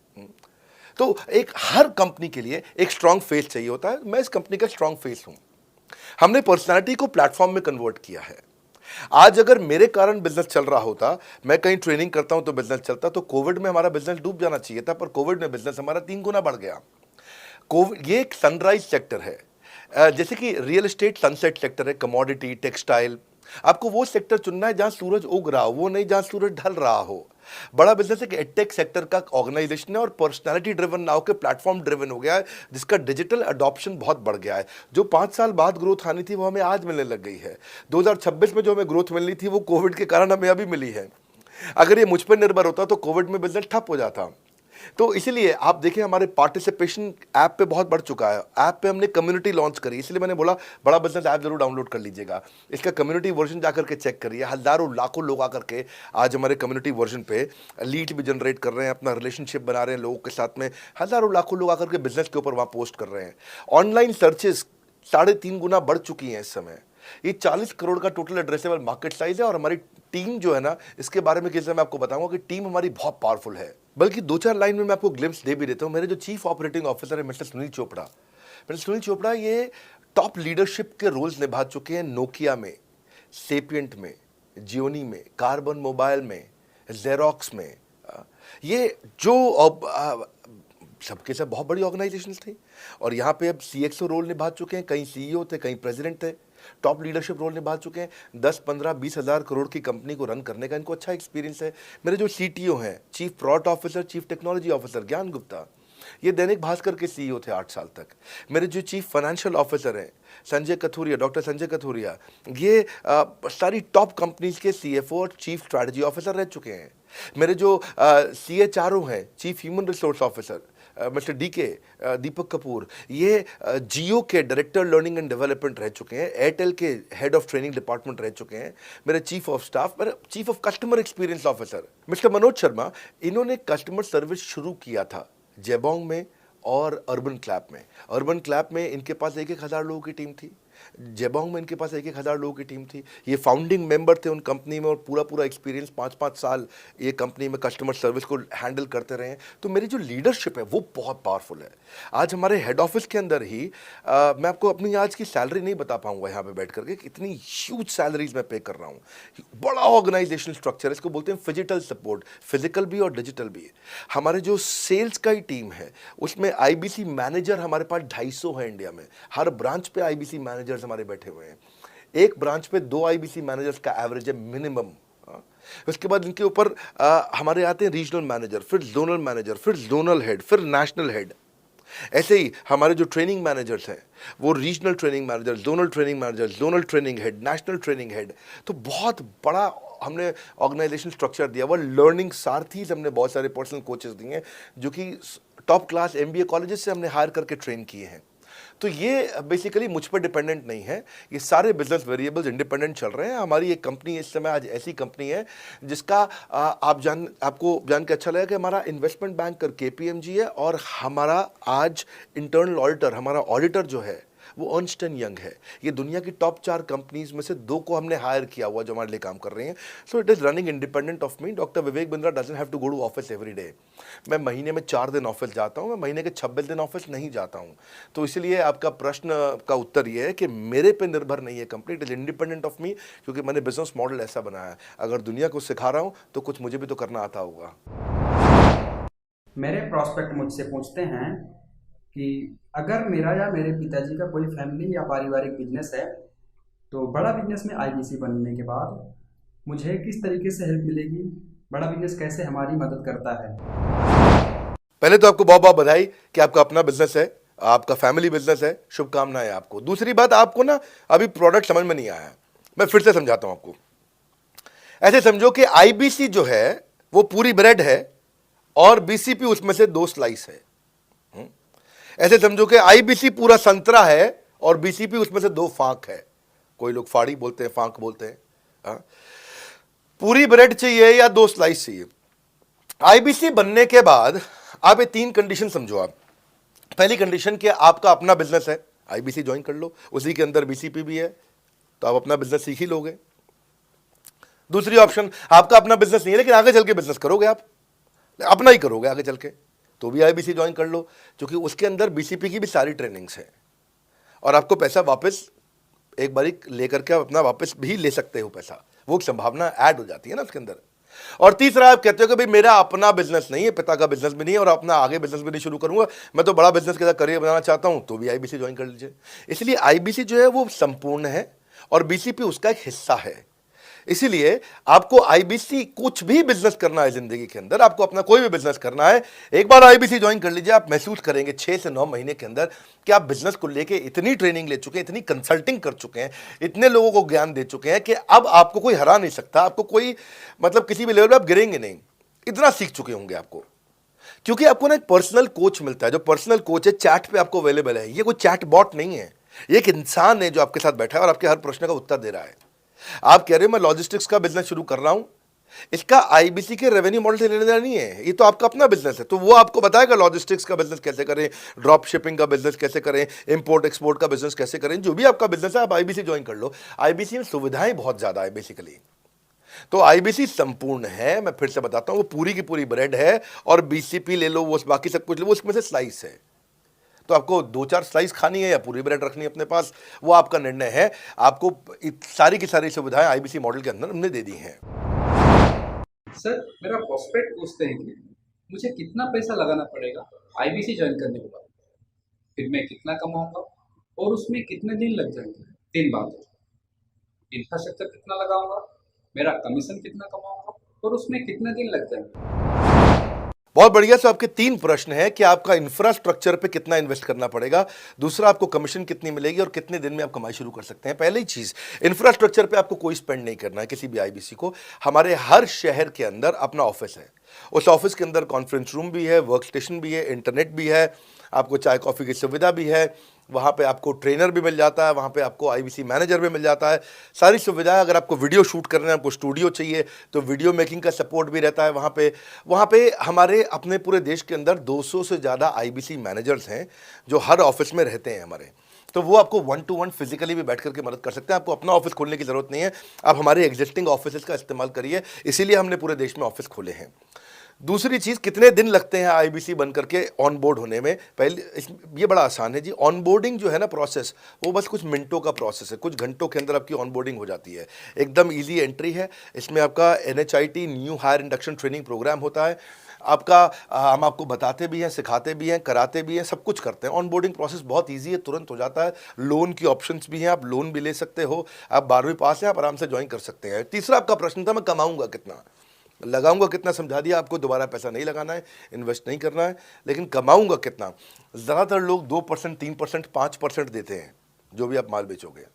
तो एक हर कंपनी के लिए एक स्ट्रांग फेस चाहिए होता है। मैं इस कंपनी का स्ट्रांग फेस हूं। हमने पर्सनालिटी को प्लेटफॉर्म में कन्वर्ट किया है। आज अगर मेरे कारण बिजनेस चल रहा होता, मैं कहीं ट्रेनिंग करता हूं तो बिजनेस चलता, तो कोविड में हमारा बिजनेस डूब जाना चाहिए था, पर कोविड में बिजनेस हमारा 3 गुना बढ़ गया। कोविड ये एक सनराइज सेक्टर है, जैसे कि रियल एस्टेट सनसेट सेक्टर है, कमोडिटी, टेक्सटाइल। आपको वो सेक्टर चुनना है जहां सूरज उग रहा हो, वो नहीं जहां सूरज ढल रहा हो। बड़ा बिजनेस एक एडटेक सेक्टर का ऑर्गेनाइजेशन है और पर्सनालिटी ड्रिवन ना होकर प्लेटफॉर्म ड्रिवन हो गया है, जिसका डिजिटल अडॉप्शन बहुत बढ़ गया है। जो 5 साल बाद ग्रोथ आनी थी वो हमें आज मिलने लग गई है। 2026 में जो हमें ग्रोथ मिलनी थी वो कोविड के कारण हमें अभी मिली है। अगर ये मुझ पर निर्भर होता तो कोविड में बिजनेस ठप हो जाता। तो इसीलिए आप देखिए हमारे पार्टिसिपेशन ऐप पे बहुत बढ़ चुका है। ऐप पे हमने कम्युनिटी लॉन्च करी, इसलिए मैंने बोला बड़ा बिजनेस ऐप जरूर डाउनलोड कर लीजिएगा। इसका कम्युनिटी वर्जन जाकर के चेक करिए। हजारों लाखों लोग आकर के आज हमारे कम्युनिटी वर्जन पे लीड भी जनरेट कर रहे हैं, अपना रिलेशनशिप बना रहे हैं लोगों के साथ में। हजारों लाखों लोग आकर के बिजनेस के ऊपर वहाँ पोस्ट कर रहे हैं। ऑनलाइन सर्चेस 3.5 गुना बढ़ चुकी हैं इस समय। ये 40 करोड़ का टोटल एड्रेसेबल मार्केट साइज है और हमारी टीम जो है ना, इसके बारे में किसी मैं आपको बताऊंगा कि टीम हमारी बहुत पावरफुल है। बल्कि 2-4 लाइन में मैं आपको ग्लिम्स दे भी देता हूं। मेरे जो चीफ ऑपरेटिंग ऑफिसर है मिस्टर सुनील चोपड़ा ये टॉप लीडरशिप के रोल्स निभा चुके हैं नोकिया में, सेपियंट में, जियोनी में, कार्बन मोबाइल में, जेरोक्स में। ये जो सबके सब बहुत बड़ी ऑर्गेनाइजेशन थी और यहाँ पे अब CXO रोल निभा चुके हैं। कहीं CEO थे, कहीं प्रेसिडेंट थे। टॉप लीडरशिप रोल निभा चुके हैं। 10, 15, 20 हज़ार करोड़ की कंपनी को रन करने का इनको अच्छा एक्सपीरियंस है। मेरे जो CTO हैं, chief product officer, chief technology officer ज्ञान गुप्ता, ये दैनिक भास्कर के CEO थे 8 साल तक। मेरे जो चीफ फाइनेंशियल ऑफिसर हैं डॉक्टर संजय कथुरिया, ये सारी टॉप कंपनीज के CFO और चीफ स्ट्रैटेजी ऑफिसर रह चुके हैं। मेरे जो CHRO हैं, chief human resource officer mister Deepak Kapoor, ये जियो के डायरेक्टर लर्निंग एंड डेवलपमेंट रह चुके हैं। एयरटेल के हेड ऑफ ट्रेनिंग डिपार्टमेंट रह चुके हैं। मेरे चीफ ऑफ स्टाफ, मेरे chief of customer experience officer mister Manoj Sharma, इन्होंने कस्टमर सर्विस शुरू किया था जेबोंग में और अर्बन क्लैप में। अर्बन क्लैप में इनके पास 1-1 हज़ार लोगों की टीम थी। जेबोंग में इनके पास 1,000 लोगों की टीम थी। ये फाउंडिंग मेंबर थे उन कंपनी में और पूरा एक्सपीरियंस 5-5 साल ये कंपनी में कस्टमर सर्विस को हैंडल करते रहे हैं। तो मेरी जो लीडरशिप है वो बहुत पावरफुल है। आज हमारे हेड ऑफिस के अंदर ही मैं आपको अपनी आज की सैलरी नहीं बता पाऊंगा यहाँ पे बैठ करके, कितनी ह्यूज सैलरीज मैं पे कर रहा हूँ। बड़ा ऑर्गेनाइजेशनल स्ट्रक्चर है, इसको बोलते हैं फिजिकल सपोर्ट, फिजिकल भी और डिजिटल भी। हमारे जो सेल्स का ही टीम है उसमें आईबीसी मैनेजर हमारे पास 250 है इंडिया में। हर ब्रांच पे आईबीसी मैनेजर्स हमारे बैठे हुए हैं। एक ब्रांच पे 2 आईबीसी मैनेजर्स का एवरेज है मिनिमम। उसके बाद इनके ऊपर हमारे आते हैं रीजनल मैनेजर, फिर जोनल मैनेजर, फिर जोनल हेड, फिर नेशनल हेड। ऐसे ही हमारे जो ट्रेनिंग मैनेजर्स हैं वो regional training manager, zonal training manager, zonal training head, national training head. तो बहुत बड़ा हमने ऑर्गेनाइजेशन स्ट्रक्चर दिया हुआ। लर्निंग सारथीज हमने बहुत सारे पर्सनल कोचेस दिए हैं जो कि टॉप क्लास एमबीए कॉलेजेस से हमने हायर करके ट्रेन किए हैं। तो ये बेसिकली मुझ पर डिपेंडेंट नहीं है, ये सारे बिजनेस वेरिएबल्स इंडिपेंडेंट चल रहे हैं। हमारी एक कंपनी इस समय आज ऐसी कंपनी है जिसका आपको जान के अच्छा लगेगा कि हमारा इन्वेस्टमेंट बैंकर केपीएमजी है और हमारा आज इंटरनल ऑडिटर, हमारा ऑडिटर जो है वो अर्न्स्ट एंड यंग है। ये दुनिया की टॉप 4 कंपनीज में से 2 को हमने हायर किया हुआ जो हमारे लिए काम कर रही हैं। So it is running independent of me. Doctor Vivek Bindra doesn't have to go to office every day. मैं महीने में 4 दिन ऑफिस जाता हूँ, मैं महीने के 26 दिन ऑफिस नहीं जाता हूँ। तो इसलिए आपका प्रश्न का उत्तर ये है कि मेरे पे निर्भर नहीं है company, it is independent of मी, क्योंकि मैंने बिजनेस मॉडल ऐसा बनाया है। अगर दुनिया को सिखा रहा हूँ तो कुछ मुझे भी तो करना आता होगा। मेरे प्रॉस्पेक्ट मुझसे पूछते हैं कि अगर मेरा या मेरे पिताजी का कोई फैमिली या पारिवारिक बिजनेस है तो बड़ा बिजनेस में आईबीसी बनने के बाद मुझे किस तरीके से हेल्प मिलेगी, बड़ा बिजनेस कैसे हमारी मदद करता है। पहले तो आपको बहुत बहुत बधाई कि आपका अपना बिजनेस है, आपका फैमिली बिजनेस है, शुभकामनाएं आपको। दूसरी बात, आपको ना अभी प्रोडक्ट समझ में नहीं आया, मैं फिर से समझाता हूं आपको। ऐसे समझो कि आईबीसी जो है वो पूरी ब्रेड है और बीसीपी उसमें से 2 स्लाइस है। ऐसे समझो कि आईबीसी पूरा संतरा है और बीसीपी उसमें से 2 फांक है। कोई लोग फाड़ी बोलते हैं, फांक बोलते हैं। हाँ? पूरी ब्रेड चाहिए या 2 स्लाइस चाहिए। आईबीसी बनने के बाद आप ये 3 कंडीशन समझो। आप पहली कंडीशन कि आपका अपना बिजनेस है, आईबीसी ज्वाइन कर लो, उसी के अंदर बीसीपी भी है तो आप अपना बिजनेस सीख ही लोगे। दूसरी ऑप्शन, आपका अपना बिजनेस नहीं है लेकिन आगे चल के बिजनेस करोगे, आप अपना ही करोगे आगे चल के, तो भी आईबीसी ज्वाइन कर लो, क्योंकि उसके अंदर बीसीपी की भी सारी ट्रेनिंग्स है और आपको पैसा वापस एक बारी लेकर के आप अपना वापस भी ले सकते हो पैसा, वो संभावना ऐड हो जाती है ना उसके अंदर। और तीसरा, आप कहते हो कि भाई मेरा अपना बिजनेस नहीं है, पिता का बिजनेस भी नहीं है और अपना आगे बिजनेस भी नहीं शुरू करूंगा, मैं तो बड़ा बिजनेस के साथ करियर बनाना चाहता हूं, तो भी आईबीसी ज्वाइन कर लीजिए। इसलिए आईबीसी जो है वो संपूर्ण है और बीसीपी उसका एक हिस्सा है। इसीलिए आपको आईबीसी, कुछ भी बिजनेस करना है जिंदगी के अंदर, आपको अपना कोई भी बिजनेस करना है, एक बार आईबीसी ज्वाइन कर लीजिए। आप महसूस करेंगे 6 से 9 महीने के अंदर कि आप बिजनेस को लेके इतनी ट्रेनिंग ले चुके हैं, इतनी कंसल्टिंग कर चुके हैं, इतने लोगों को ज्ञान दे चुके हैं कि अब आपको कोई हरा नहीं सकता, आपको कोई मतलब किसी भी लेवल पर आप गिरेंगे नहीं, इतना सीख चुके होंगे आपको। क्योंकि आपको ना एक पर्सनल कोच मिलता है, जो पर्सनल कोच है चैट पे आपको अवेलेबल है। ये कोई चैट बॉट नहीं है, ये एक इंसान है जो आपके साथ बैठा है और आपके हर प्रश्न का उत्तर दे रहा है। आप कह रहे हो मैं लॉजिस्टिक्स का बिजनेस शुरू कर रहा हूं, इसका आईबीसी के रेवेन्यू मॉडल से लेना देना नहीं है, ये तो आपका अपना बिजनेस है। तो वो आपको बताएगा लॉजिस्टिक्स का बिजनेस कैसे करें, ड्रॉप शिपिंग का बिजनेस कैसे करें, इंपोर्ट एक्सपोर्ट का बिजनेस कैसे करें, जो भी आपका बिजनेस है आप आईबीसी ज्वाइन कर लो। आईबीसी में सुविधाएं बहुत ज्यादा है बेसिकली। तो आईबीसी संपूर्ण है, मैं फिर से बताता हूं, वो पूरी की पूरी ब्रेड है और बीसीपी ले लो, वो बाकी सब कुछ ले लो, उसमें से स्लाइस है। तो आपको 2-4 स्लाइस खानी है या पूरी ब्रेड रखनी है अपने पास, वो आपका निर्णय है। आपको सारी की सारी सुविधाएं आईबीसी मॉडल के अंदर हमने दे दी हैं। सर, मेरा प्रॉस्पेक्ट पूछते हैं कि मुझे कितना पैसा लगाना पड़ेगा आईबीसी ज्वाइन करने के बाद, फिर मैं कितना कमाऊंगा और उसमें कितने दिन लग जाएंगे। 3 बात, इंफ्रास्ट्रक्चर कितना लगाऊंगा, मेरा कमीशन कितना कमाऊंगा और उसमें कितने दिन लग जाएंगे। बहुत बढ़िया। सो आपके 3 प्रश्न हैं कि आपका इंफ्रास्ट्रक्चर पे कितना इन्वेस्ट करना पड़ेगा, दूसरा आपको कमीशन कितनी मिलेगी और कितने दिन में आप कमाई शुरू कर सकते हैं। पहली चीज, इंफ्रास्ट्रक्चर पे आपको कोई स्पेंड नहीं करना है किसी भी आईबीसी को। हमारे हर शहर के अंदर अपना ऑफिस है, उस ऑफिस के अंदर कॉन्फ्रेंस रूम भी है, वर्क स्टेशन भी है, इंटरनेट भी है, आपको चाय कॉफ़ी की सुविधा भी है, वहाँ पे आपको ट्रेनर भी मिल जाता है, वहाँ पे आपको आईबीसी मैनेजर भी मिल जाता है, सारी सुविधाएं। अगर आपको वीडियो शूट करना है, आपको स्टूडियो चाहिए तो वीडियो मेकिंग का सपोर्ट भी रहता है वहाँ पे हमारे अपने पूरे देश के अंदर 200 से ज़्यादा आईबीसी मैनेजर्स हैं जो हर ऑफिस में रहते हैं हमारे। तो वो आपको 1-to-1 फिजिकली भी बैठ करके मदद कर सकते हैं। आपको अपना ऑफिस खोलने की जरूरत नहीं है, आप हमारे एग्जिस्टिंग ऑफिस का इस्तेमाल करिए, इसीलिए हमने पूरे देश में ऑफिस खोले हैं। दूसरी चीज़, कितने दिन लगते हैं आईबीसी बन करके ऑन बोर्ड होने में? पहले ये बड़ा आसान है जी। ऑन बोर्डिंग जो है ना प्रोसेस, वो बस कुछ मिनटों का प्रोसेस है, कुछ घंटों के अंदर आपकी ऑन बोर्डिंग हो जाती है। एकदम इजी एंट्री है। इसमें आपका NHIT new hire induction training program होता है। आपका हम आपको बताते भी हैं, सिखाते भी हैं, कराते भी हैं, सब कुछ करते हैं। ऑन बोर्डिंग प्रोसेस बहुत ईजी है, तुरंत हो जाता है। लोन की ऑप्शंस भी हैं, आप लोन भी ले सकते हो। आप 12वीं पास हैं, आप आराम से ज्वाइन कर सकते हैं। तीसरा आपका प्रश्न था, मैं कमाऊंगा कितना, लगाऊंगा कितना, समझा दिया आपको। दोबारा पैसा नहीं लगाना है, इन्वेस्ट नहीं करना है, लेकिन कमाऊंगा कितना? ज़्यादातर लोग 2%, 3%, 5% देते हैं जो भी आप माल बेचोगे।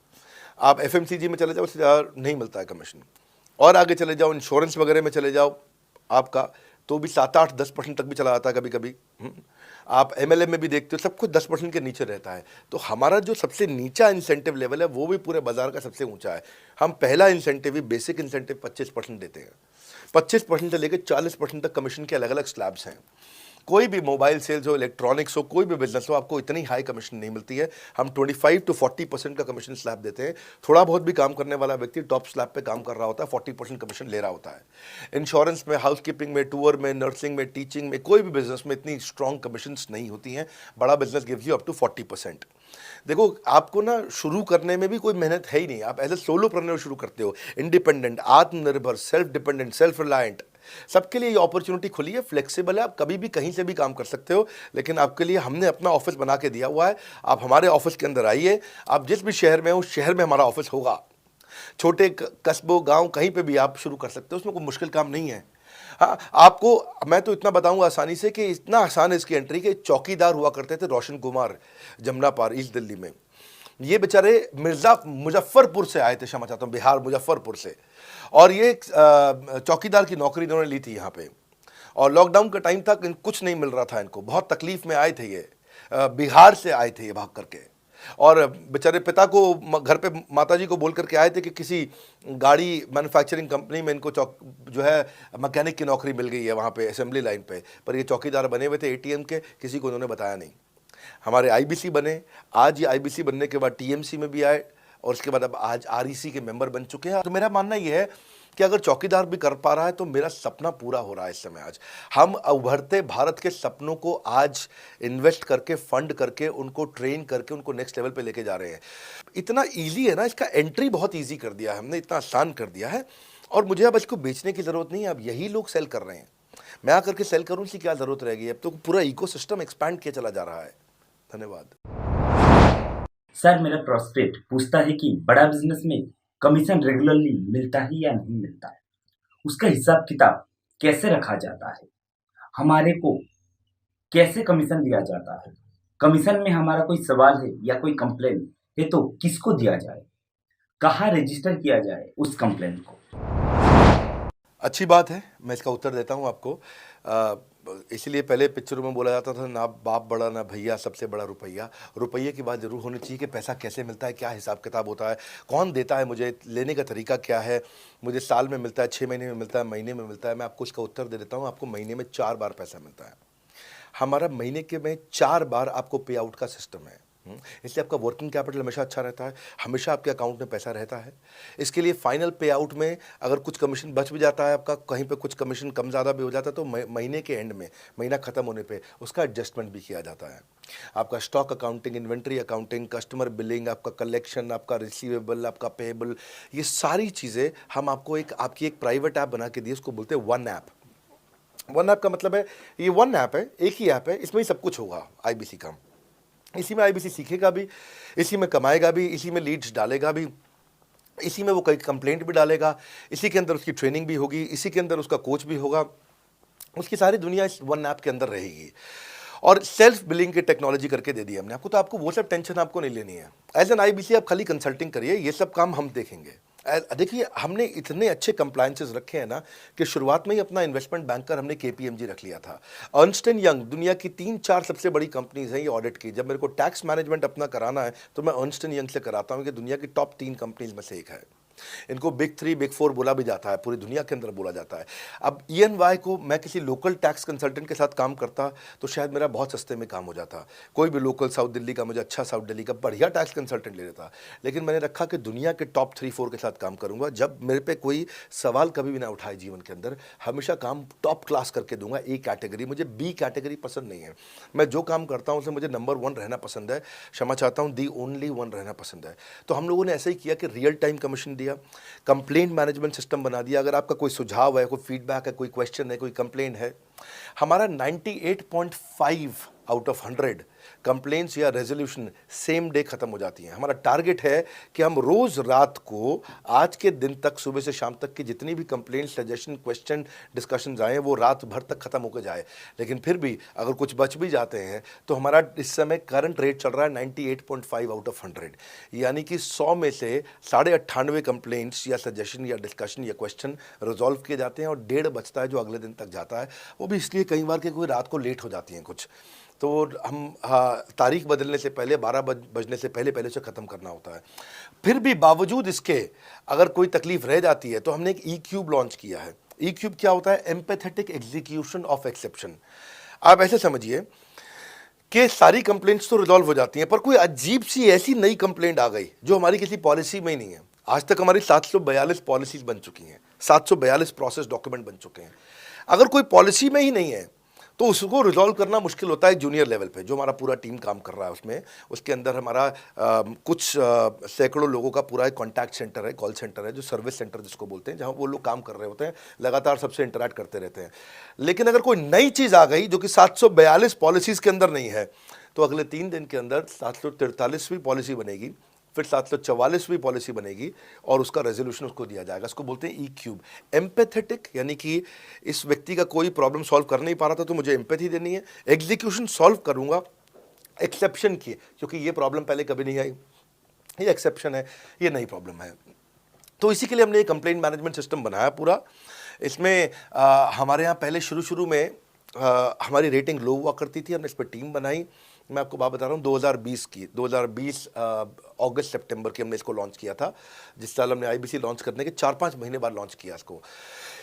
आप FMCG में चले जाओ, उससे ज़्यादा नहीं मिलता है कमीशन। और आगे चले जाओ, इंश्योरेंस वगैरह में चले जाओ आपका, तो भी 7, 8, 10% तक भी चला जाता है कभी कभी। आप MLM में भी देखते हो, सब कुछ 10% के नीचे रहता है। तो हमारा जो सबसे नीचा इंसेंटिव लेवल है वो भी पूरे बाजार का सबसे ऊंचा है। हम पहला इंसेंटिव ही, बेसिक इंसेंटिव 25% देते हैं। 25% से लेकर 40% तक कमीशन के अलग अलग स्लैब्स हैं। कोई भी मोबाइल सेल्स हो, इलेक्ट्रॉनिक्स हो, कोई भी बिजनेस हो, आपको इतनी हाई कमीशन नहीं मिलती है। हम 25 to 40% का कमीशन स्लैब देते हैं। थोड़ा बहुत भी काम करने वाला व्यक्ति टॉप स्लैब पे काम कर रहा होता है, 40% कमीशन ले रहा होता है। इंश्योरेंस में, हाउसकीपिंग में, टूर में, नर्सिंग में, टीचिंग में, कोई भी बिजनेस में इतनी स्ट्रॉन्ग कमीशंस नहीं होती हैं। बड़ा business gives you up to 40%। देखो, आपको ना शुरू करने में भी कोई मेहनत है ही नहीं। आप एज ए सोलोप्रेन्योर शुरू करते हो, इंडिपेंडेंट, आत्मनिर्भर, सेल्फ डिपेंडेंट, सेल्फ रिलायंट, सबके लिए ये अपॉर्चुनिटी खुली है, फ्लेक्सिबल है, आप कभी भी कहीं से भी काम कर सकते हो। लेकिन आपके लिए हमने अपना ऑफिस बना के दिया हुआ है। आप हमारे ऑफिस के अंदर आइए, आप जिस भी शहर में हो, उस शहर में हमारा ऑफिस होगा। छोटे कस्बों, गांव, कहीं पे भी आप शुरू कर सकते हो, उसमें कोई मुश्किल काम नहीं है। हाँ, आपको मैं तो इतना बताऊंगा आसानी से कि इतना आसान है इसकी एंट्री कि चौकीदार हुआ करते थे रोशन कुमार, जमुना पार, ईस्ट दिल्ली में। ये बेचारे मुजफ्फरपुर से आए थे, क्षमा चाहता हूँ, बिहार मुजफ्फरपुर से। और ये चौकीदार की नौकरी इन्होंने ली थी यहाँ पे। और लॉकडाउन का टाइम था, कुछ नहीं मिल रहा था इनको, बहुत तकलीफ में आए थे ये। बिहार से आए थे ये भाग करके। और बेचारे पिता को घर पे माताजी को बोल करके आए थे कि किसी गाड़ी मैन्युफैक्चरिंग कंपनी में इनको जो है मैकेनिक की नौकरी मिल गई है वहाँ पे असेंबली लाइन पे। पर ये चौकीदार बने हुए थे ATM के, किसी को उन्होंने बताया नहीं। हमारे IBC बने, आज ये IBC बनने के बाद TMC में भी आए, और उसके बाद अब आज REC के मेंबर बन चुके हैं। तो मेरा मानना ये है कि अगर चौकीदार भी कर पा रहा है तो मेरा सपना पूरा हो रहा है इस समय। आज हम उभरते भारत के सपनों को आज इन्वेस्ट करके, फंड करके, उनको ट्रेन करके, उनको नेक्स्ट लेवल पे लेके जा रहे हैं। इतना इजी है ना, इसका एंट्री बहुत इजी कर दिया है हमने, इतना आसान कर दिया है। और मुझे अब इसको बेचने की जरूरत नहीं है, अब यही लोग सेल कर रहे हैं। मैं आकर के सेल करूं, इसकी क्या जरूरत रहेगी? अब तो पूरा इकोसिस्टम एक्सपैंड किया चला जा रहा है। धन्यवाद। सर, मेरा प्रोस्पेक्ट पूछता है कि बड़ा बिजनेस में कमीशन रेगुलरली मिलता है या नहीं मिलता है, उसका हिसाब किताब कैसे रखा जाता है, हमारे को कैसे कमीशन दिया जाता है, कमीशन में हमारा कोई सवाल है या कोई कंप्लेन है तो किसको दिया जाए, कहाँ रजिस्टर किया जाए उस कंप्लेन को? अच्छी बात है, मैं इसका उत्तर देता हूँ आपको। इसलिए पहले पिक्चरों में बोला जाता था, ना बाप बड़ा ना भैया, सबसे बड़ा रुपया। रुपये की बात जरूर होनी चाहिए कि पैसा कैसे मिलता है, क्या हिसाब किताब होता है, कौन देता है, मुझे लेने का तरीका क्या है, मुझे साल में मिलता है, 6 महीने में मिलता है, महीने में मिलता है। मैं आपको इसका उत्तर दे देता हूँ। आपको महीने में 4 बार पैसा मिलता है। हमारा महीने के में 4 बार आपको पे आउट का सिस्टम है। इसलिए आपका वर्किंग कैपिटल हमेशा अच्छा रहता है, हमेशा आपके अकाउंट में पैसा रहता है। इसके लिए फाइनल पे आउट में अगर कुछ कमीशन बच भी जाता है आपका, कहीं पे कुछ कमीशन कम ज़्यादा भी हो जाता है, तो महीने के एंड में, महीना ख़त्म होने पे उसका एडजस्टमेंट भी किया जाता है। आपका stock accounting, inventory accounting, customer billing, आपका कलेक्शन, आपका रिसीवेबल, आपका पेएबल, ये सारी चीज़ें हम आपको आपकी एक प्राइवेट ऐप बना के दिए, उसको बोलते हैं वन ऐप। वन ऐप का मतलब है, ये वन ऐप है, एक ही ऐप है, इसमें ही सब कुछ होगा IBC का। इसी में IBC सीखेगा भी, इसी में कमाएगा भी, इसी में लीड्स डालेगा भी, इसी में वो कई कंप्लेंट भी डालेगा, इसी के अंदर उसकी ट्रेनिंग भी होगी, इसी के अंदर उसका कोच भी होगा। उसकी सारी दुनिया इस वन ऐप के अंदर रहेगी। और सेल्फ बिलिंग की टेक्नोलॉजी करके दे दी हमने आपको, तो आपको वो सब टेंशन आपको नहीं लेनी है। एज एन IBC आप खाली कंसल्टिंग करिए, ये सब काम हम देखेंगे। देखिए, हमने इतने अच्छे कंप्लायंसेस रखे हैं ना कि शुरुआत में ही अपना इन्वेस्टमेंट बैंकर हमने KPMG रख लिया था। अर्नस्ट एंड यंग, दुनिया की 3-4 सबसे बड़ी कंपनीज हैं ये ऑडिट की। जब मेरे को टैक्स मैनेजमेंट अपना कराना है तो मैं अर्नस्ट एंड यंग से कराता हूँ, कि दुनिया की टॉप 3 कंपनीज में से एक है। इनको बिग 3 बिग 4 बोला भी जाता है, पूरी दुनिया के अंदर बोला जाता है। अब EY को मैं किसी लोकल टैक्स कंसल्टेंट के साथ काम करता तो शायद मेरा बहुत सस्ते में काम हो जाता। कोई भी लोकल साउथ दिल्ली का, मुझे अच्छा साउथ दिल्ली का बढ़िया टैक्स कंसल्टेंट ले लेता। लेकिन मैंने रखा कि दुनिया के टॉप 3-4 के साथ काम करूंगा। जब मेरे पे कोई सवाल कभी भी ना उठाए जीवन के अंदर, हमेशा काम टॉप क्लास करके दूंगा। ए कैटेगरी, मुझे बी कैटेगरी पसंद नहीं है। मैं जो काम करता हूं उसमें मुझे नंबर 1 रहना पसंद है, क्षमा चाहता हूं, दी ओनली 1 रहना पसंद है। तो हम लोगों ने ऐसे ही किया कि रियल टाइम कमीशन दिया, कंप्लेंट मैनेजमेंट सिस्टम बना दिया। अगर आपका कोई सुझाव है, कोई फीडबैक है, कोई क्वेश्चन है, कोई कंप्लेंट है, हमारा 98.5 आउट ऑफ 100 कंप्लेंट्स या रेजोल्यूशन सेम डे खत्म हो जाती हैं। हमारा टारगेट है कि हम रोज रात को, आज के दिन तक, सुबह से शाम तक की जितनी भी कंप्लेंट, सजेशन, क्वेश्चन, डिस्कशन आए वो रात भर तक खत्म होकर जाए। लेकिन फिर भी अगर कुछ बच भी जाते हैं तो हमारा इस समय करंट रेट चल रहा है 98.5 आउट ऑफ 100, यानी कि 100 में से 98.5 कंप्लेंट्स या सजेशन या डिस्कशन या क्वेश्चन रिजॉल्व किए जाते हैं और 1.5 बचता है जो अगले दिन तक जाता है। वो भी इसलिए कई बार कि कोई रात को लेट हो जाती हैं कुछ, तो हम तारीख बदलने से पहले, 12 बजने से पहले पहले से ख़त्म करना होता है। फिर भी बावजूद इसके अगर कोई तकलीफ रह जाती है तो हमने एक E-क्यूब लॉन्च किया है। E-क्यूब क्या होता है? Empathetic execution of exception. आप ऐसे समझिए कि सारी कंप्लेंट्स तो रिजॉल्व हो जाती हैं, पर कोई अजीब सी ऐसी नई कंप्लेंट आ गई जो हमारी किसी पॉलिसी में ही नहीं है। आज तक हमारी 742 पॉलिसीज बन चुकी हैं, 742 प्रोसेस डॉक्यूमेंट बन चुके हैं। अगर कोई पॉलिसी में ही नहीं है तो उसको रिजॉल्व करना मुश्किल होता है जूनियर लेवल पे, जो हमारा पूरा टीम काम कर रहा है उसमें। उसके अंदर हमारा कुछ सैकड़ों लोगों का पूरा एक कॉन्टैक्ट सेंटर है, कॉल सेंटर है, जो सर्विस सेंटर जिसको बोलते हैं, जहां वो लोग काम कर रहे होते हैं, लगातार सबसे इंटरैक्ट करते रहते हैं। लेकिन अगर कोई नई चीज़ आ गई जो कि 742 पॉलिसीज़ के अंदर नहीं है, तो अगले 3 दिन के अंदर 743वीं पॉलिसी बनेगी, फिर 744वीं पॉलिसी बनेगी और उसका रेजोल्यूशन उसको दिया जाएगा। इसको बोलते हैं E-क्यूब। एम्पैथेटिक, यानी कि इस व्यक्ति का कोई प्रॉब्लम सॉल्व कर नहीं पा रहा था तो मुझे एम्पैथी देनी है। एग्जीक्यूशन सॉल्व करूंगा एक्सेप्शन की, क्योंकि ये प्रॉब्लम पहले कभी नहीं आई, ये एक्सेप्शन है, ये नई प्रॉब्लम है। तो इसी के लिए हमने एक कंप्लेंट मैनेजमेंट सिस्टम बनाया पूरा। इसमें हमारे यहाँ पहले शुरू में हमारी रेटिंग लो हुआ करती थी, हमने इस पर टीम बनाई। मैं आपको बात बता रहा हूँ 2020 अगस्त सितंबर की हमने इसको लॉन्च किया था। जिस साल हमने IBC लॉन्च करने के 4-5 महीने बाद लॉन्च किया इसको,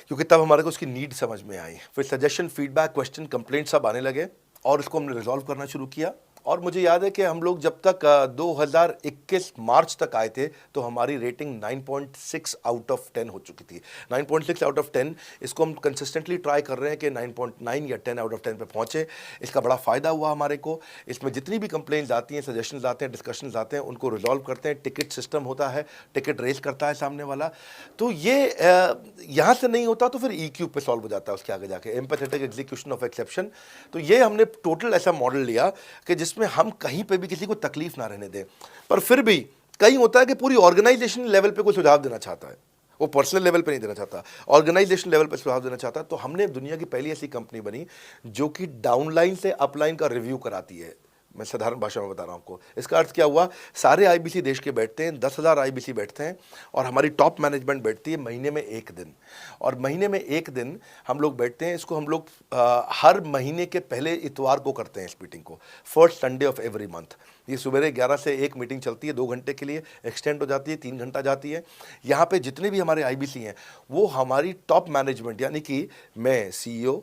क्योंकि तब हमारे को उसकी नीड समझ में आई। फिर सजेशन, फीडबैक, क्वेश्चन, कंप्लेंट सब आने लगे और इसको हमने रिजॉल्व करना शुरू किया। और मुझे याद है कि हम लोग जब तक 2021 मार्च तक आए थे तो हमारी रेटिंग 9.6 आउट ऑफ 10 हो चुकी थी। 9.6 आउट ऑफ 10, इसको हम कंसिस्टेंटली ट्राई कर रहे हैं कि 9.9 या 10 आउट ऑफ 10 पे पहुँचे। इसका बड़ा फ़ायदा हुआ हमारे को। इसमें जितनी भी कंप्लेंट्स आती हैं, सजेशंस आते हैं, डिस्कशंस आते हैं, उनको रिजॉल्व करते हैं। टिकट सिस्टम होता है, टिकट रेज करता है सामने वाला। तो ये यहाँ से नहीं होता तो फिर E-क्यूब पे सॉल्व हो जाता है उसके आगे जाके, एम्पैथेटिक एग्जीक्यूशन ऑफ एक्सेप्शन। तो ये हमने टोटल ऐसा मॉडल लिया कि जिसमें हम कहीं पे भी किसी को तकलीफ ना रहने दें। पर फिर भी कहीं होता है कि पूरी ऑर्गेनाइजेशन लेवल पे कोई सुझाव देना चाहता है, वो पर्सनल लेवल पे नहीं देना चाहता, ऑर्गेनाइजेशन लेवल पे सुझाव देना चाहता है। तो हमने दुनिया की पहली ऐसी कंपनी बनी जो कि डाउनलाइन से अपलाइन का रिव्यू कराती है। मैं साधारण भाषा में बता रहा हूँ आपको। इसका अर्थ क्या हुआ? सारे IBC देश के बैठते हैं, 10,000 IBC बैठते हैं और हमारी टॉप मैनेजमेंट बैठती है महीने में 1 दिन। और महीने में 1 दिन हम लोग बैठते हैं। इसको हम लोग हर महीने के पहले इतवार को करते हैं इस मीटिंग को, first Sunday off every month. ये सुबह 11 से 1 मीटिंग चलती है, 2 घंटे के लिए एक्सटेंड हो जाती है, 3 घंटा जाती है। यहाँ पे जितने भी हमारे IBC हैं वो हमारी टॉप मैनेजमेंट, यानी कि मैं CEO,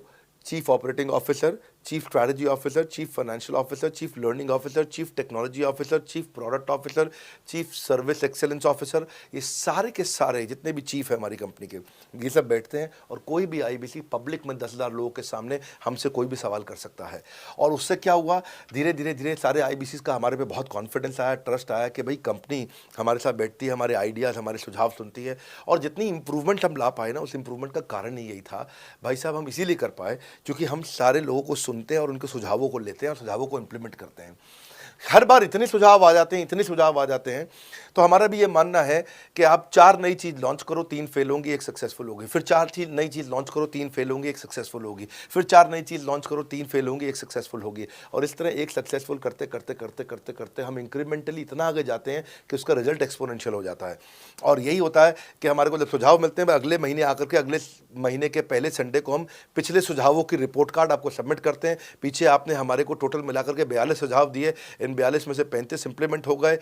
chief operating officer, chief strategy officer, chief financial officer, chief learning officer, chief technology officer, chief product officer, chief service excellence officer, ये सारे के सारे जितने भी चीफ है हमारी कंपनी के, ये सब बैठते हैं। और कोई भी IBC पब्लिक में 10,000 लोगों के सामने हमसे कोई भी सवाल कर सकता है। और उससे क्या हुआ, धीरे धीरे सारे IBCs का हमारे पे बहुत कॉन्फिडेंस आया, ट्रस्ट आया कि भाई कंपनी हमारे साथ बैठती है, हमारे आइडियाज़, हमारे सुझाव सुनती है। और जितनी इंप्रूवमेंट हम ला पाए ना, उस इंप्रूवमेंट का कारण ही यही था भाई साहब, हम इसीलिए कर पाए क्योंकि हम सारे लोगों को सुनते हैं और उनके सुझावों को लेते हैं और सुझावों को इम्प्लीमेंट करते हैं। हर बार इतने सुझाव आ जाते हैं, तो हमारा भी ये मानना है कि आप 4 नई चीज़ लॉन्च करो, 3 फेल होंगी, 1 सक्सेसफुल होगी। फिर 4 नई चीज़ लॉन्च करो, 3 फेल होंगी, 1 सक्सेसफुल होगी। फिर 4 नई चीज़ लॉन्च करो, 3 फेल होंगी, 1 सक्सेसफुल होगी। और इस तरह 1 सक्सेसफुल करते हम इंक्रीमेंटली इतना आगे जाते हैं कि उसका रिजल्ट एक्सपोनेंशियल हो जाता है। और यही होता है कि हमारे को जब सुझाव मिलते हैं, अगले महीने आकर के अगले महीने के पहले संडे को हम पिछले सुझावों की रिपोर्ट कार्ड आपको सबमिट करते हैं। पीछे आपने हमारे को टोटल मिलाकर के 42 सुझाव दिए, इन 42 में से 35 इंप्लीमेंट हो गए,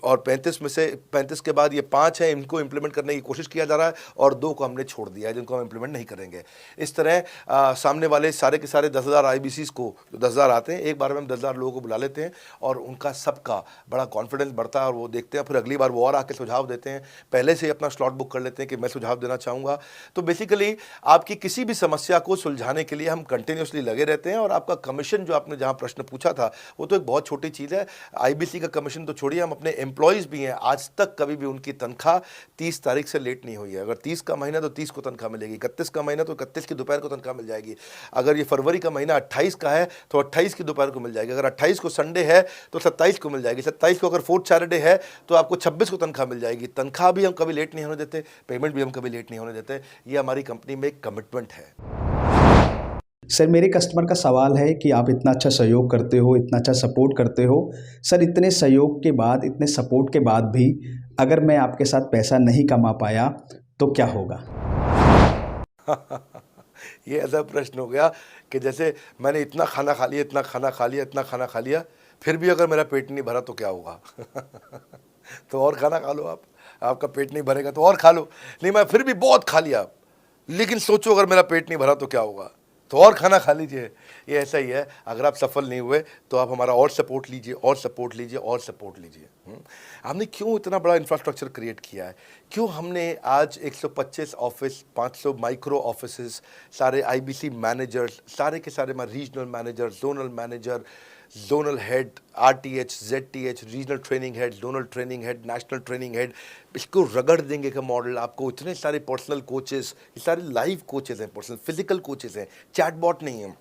और 35 में से 35 के बाद ये 5 हैं, इनको इंप्लीमेंट करने की कोशिश किया जा रहा है, और 2 को हमने छोड़ दिया है जिनको हम इंप्लीमेंट नहीं करेंगे। इस तरह सामने वाले सारे के सारे 10,000 IBCs को, जो 10,000 आते हैं, एक बार में हम 10,000 लोगों को बुला लेते हैं और उनका सबका बड़ा कॉन्फिडेंस बढ़ता है, और वो देखते हैं, फिर अगली बार वो और आके सुझाव देते हैं, पहले से ही अपना स्लॉट बुक कर लेते हैं कि मैं सुझाव देना चाहूँगा। तो बेसिकली आपकी किसी भी समस्या को सुलझाने के लिए हम कंटिन्यूसली लगे रहते हैं, और आपका कमीशन जो आपने जहाँ प्रश्न पूछा था वो तो एक बहुत छोटी चीज़ है। IBC का कमीशन तो छोड़िए, हम अपने एम्प्लॉयज़ भी हैं, आज तक कभी भी उनकी तनख्वाह 30 तारीख से लेट नहीं हुई है। अगर 30 का महीना तो 30 को तनख्वाह मिलेगी, 31 का महीना तो 31 की दोपहर को तनख्वाह मिल जाएगी, अगर ये फरवरी का महीना 28 का है तो 28 की दोपहर को मिल जाएगी, अगर 28 को संडे है तो 27 को मिल जाएगी, 27 को अगर फोर्थ सैटरडे है तो आपको 26 को तनख्वाह मिल जाएगी। तनख्वाह भी हम कभी लेट नहीं होने देते, पेमेंट भी हम कभी लेट नहीं होने देते, ये हमारी कंपनी में एक कमिटमेंट है। सर मेरे कस्टमर का सवाल है कि आप इतना अच्छा सहयोग करते हो, इतना अच्छा सपोर्ट करते हो, सर इतने सहयोग के बाद, इतने सपोर्ट के बाद भी अगर मैं आपके साथ पैसा नहीं कमा पाया तो क्या होगा? ये ऐसा प्रश्न हो गया कि जैसे मैंने इतना खाना खा लिया, इतना खाना खा लिया, इतना खाना खा लिया, फिर भी अगर मेरा पेट नहीं भरा तो क्या होगा? तो और खाना खा लो आप, आपका पेट नहीं भरेगा तो और खा लो। नहीं, मैं फिर भी बहुत खा लिया, लेकिन सोचो अगर मेरा पेट नहीं भरा तो क्या होगा, तो और खाना खा लीजिए। ये ऐसा ही है, अगर आप सफल नहीं हुए तो आप हमारा और सपोर्ट लीजिए, और सपोर्ट लीजिए, और सपोर्ट लीजिए। हमने क्यों इतना बड़ा इंफ्रास्ट्रक्चर क्रिएट किया है, क्यों हमने आज 125 ऑफिस, 500 माइक्रो ऑफिसेस, सारे IBC मैनेजर्स, सारे के सारे regional manager, zonal manager, zonal head, RTH, ZTH, regional training head, zonal training head, national training head, इसको रगड़ देंगे का मॉडल। आपको इतने सारे पर्सनल कोचेस, ये सारे लाइव कोचेस हैं, पर्सनल फिजिकल कोचेस हैं, चैटबॉट नहीं है।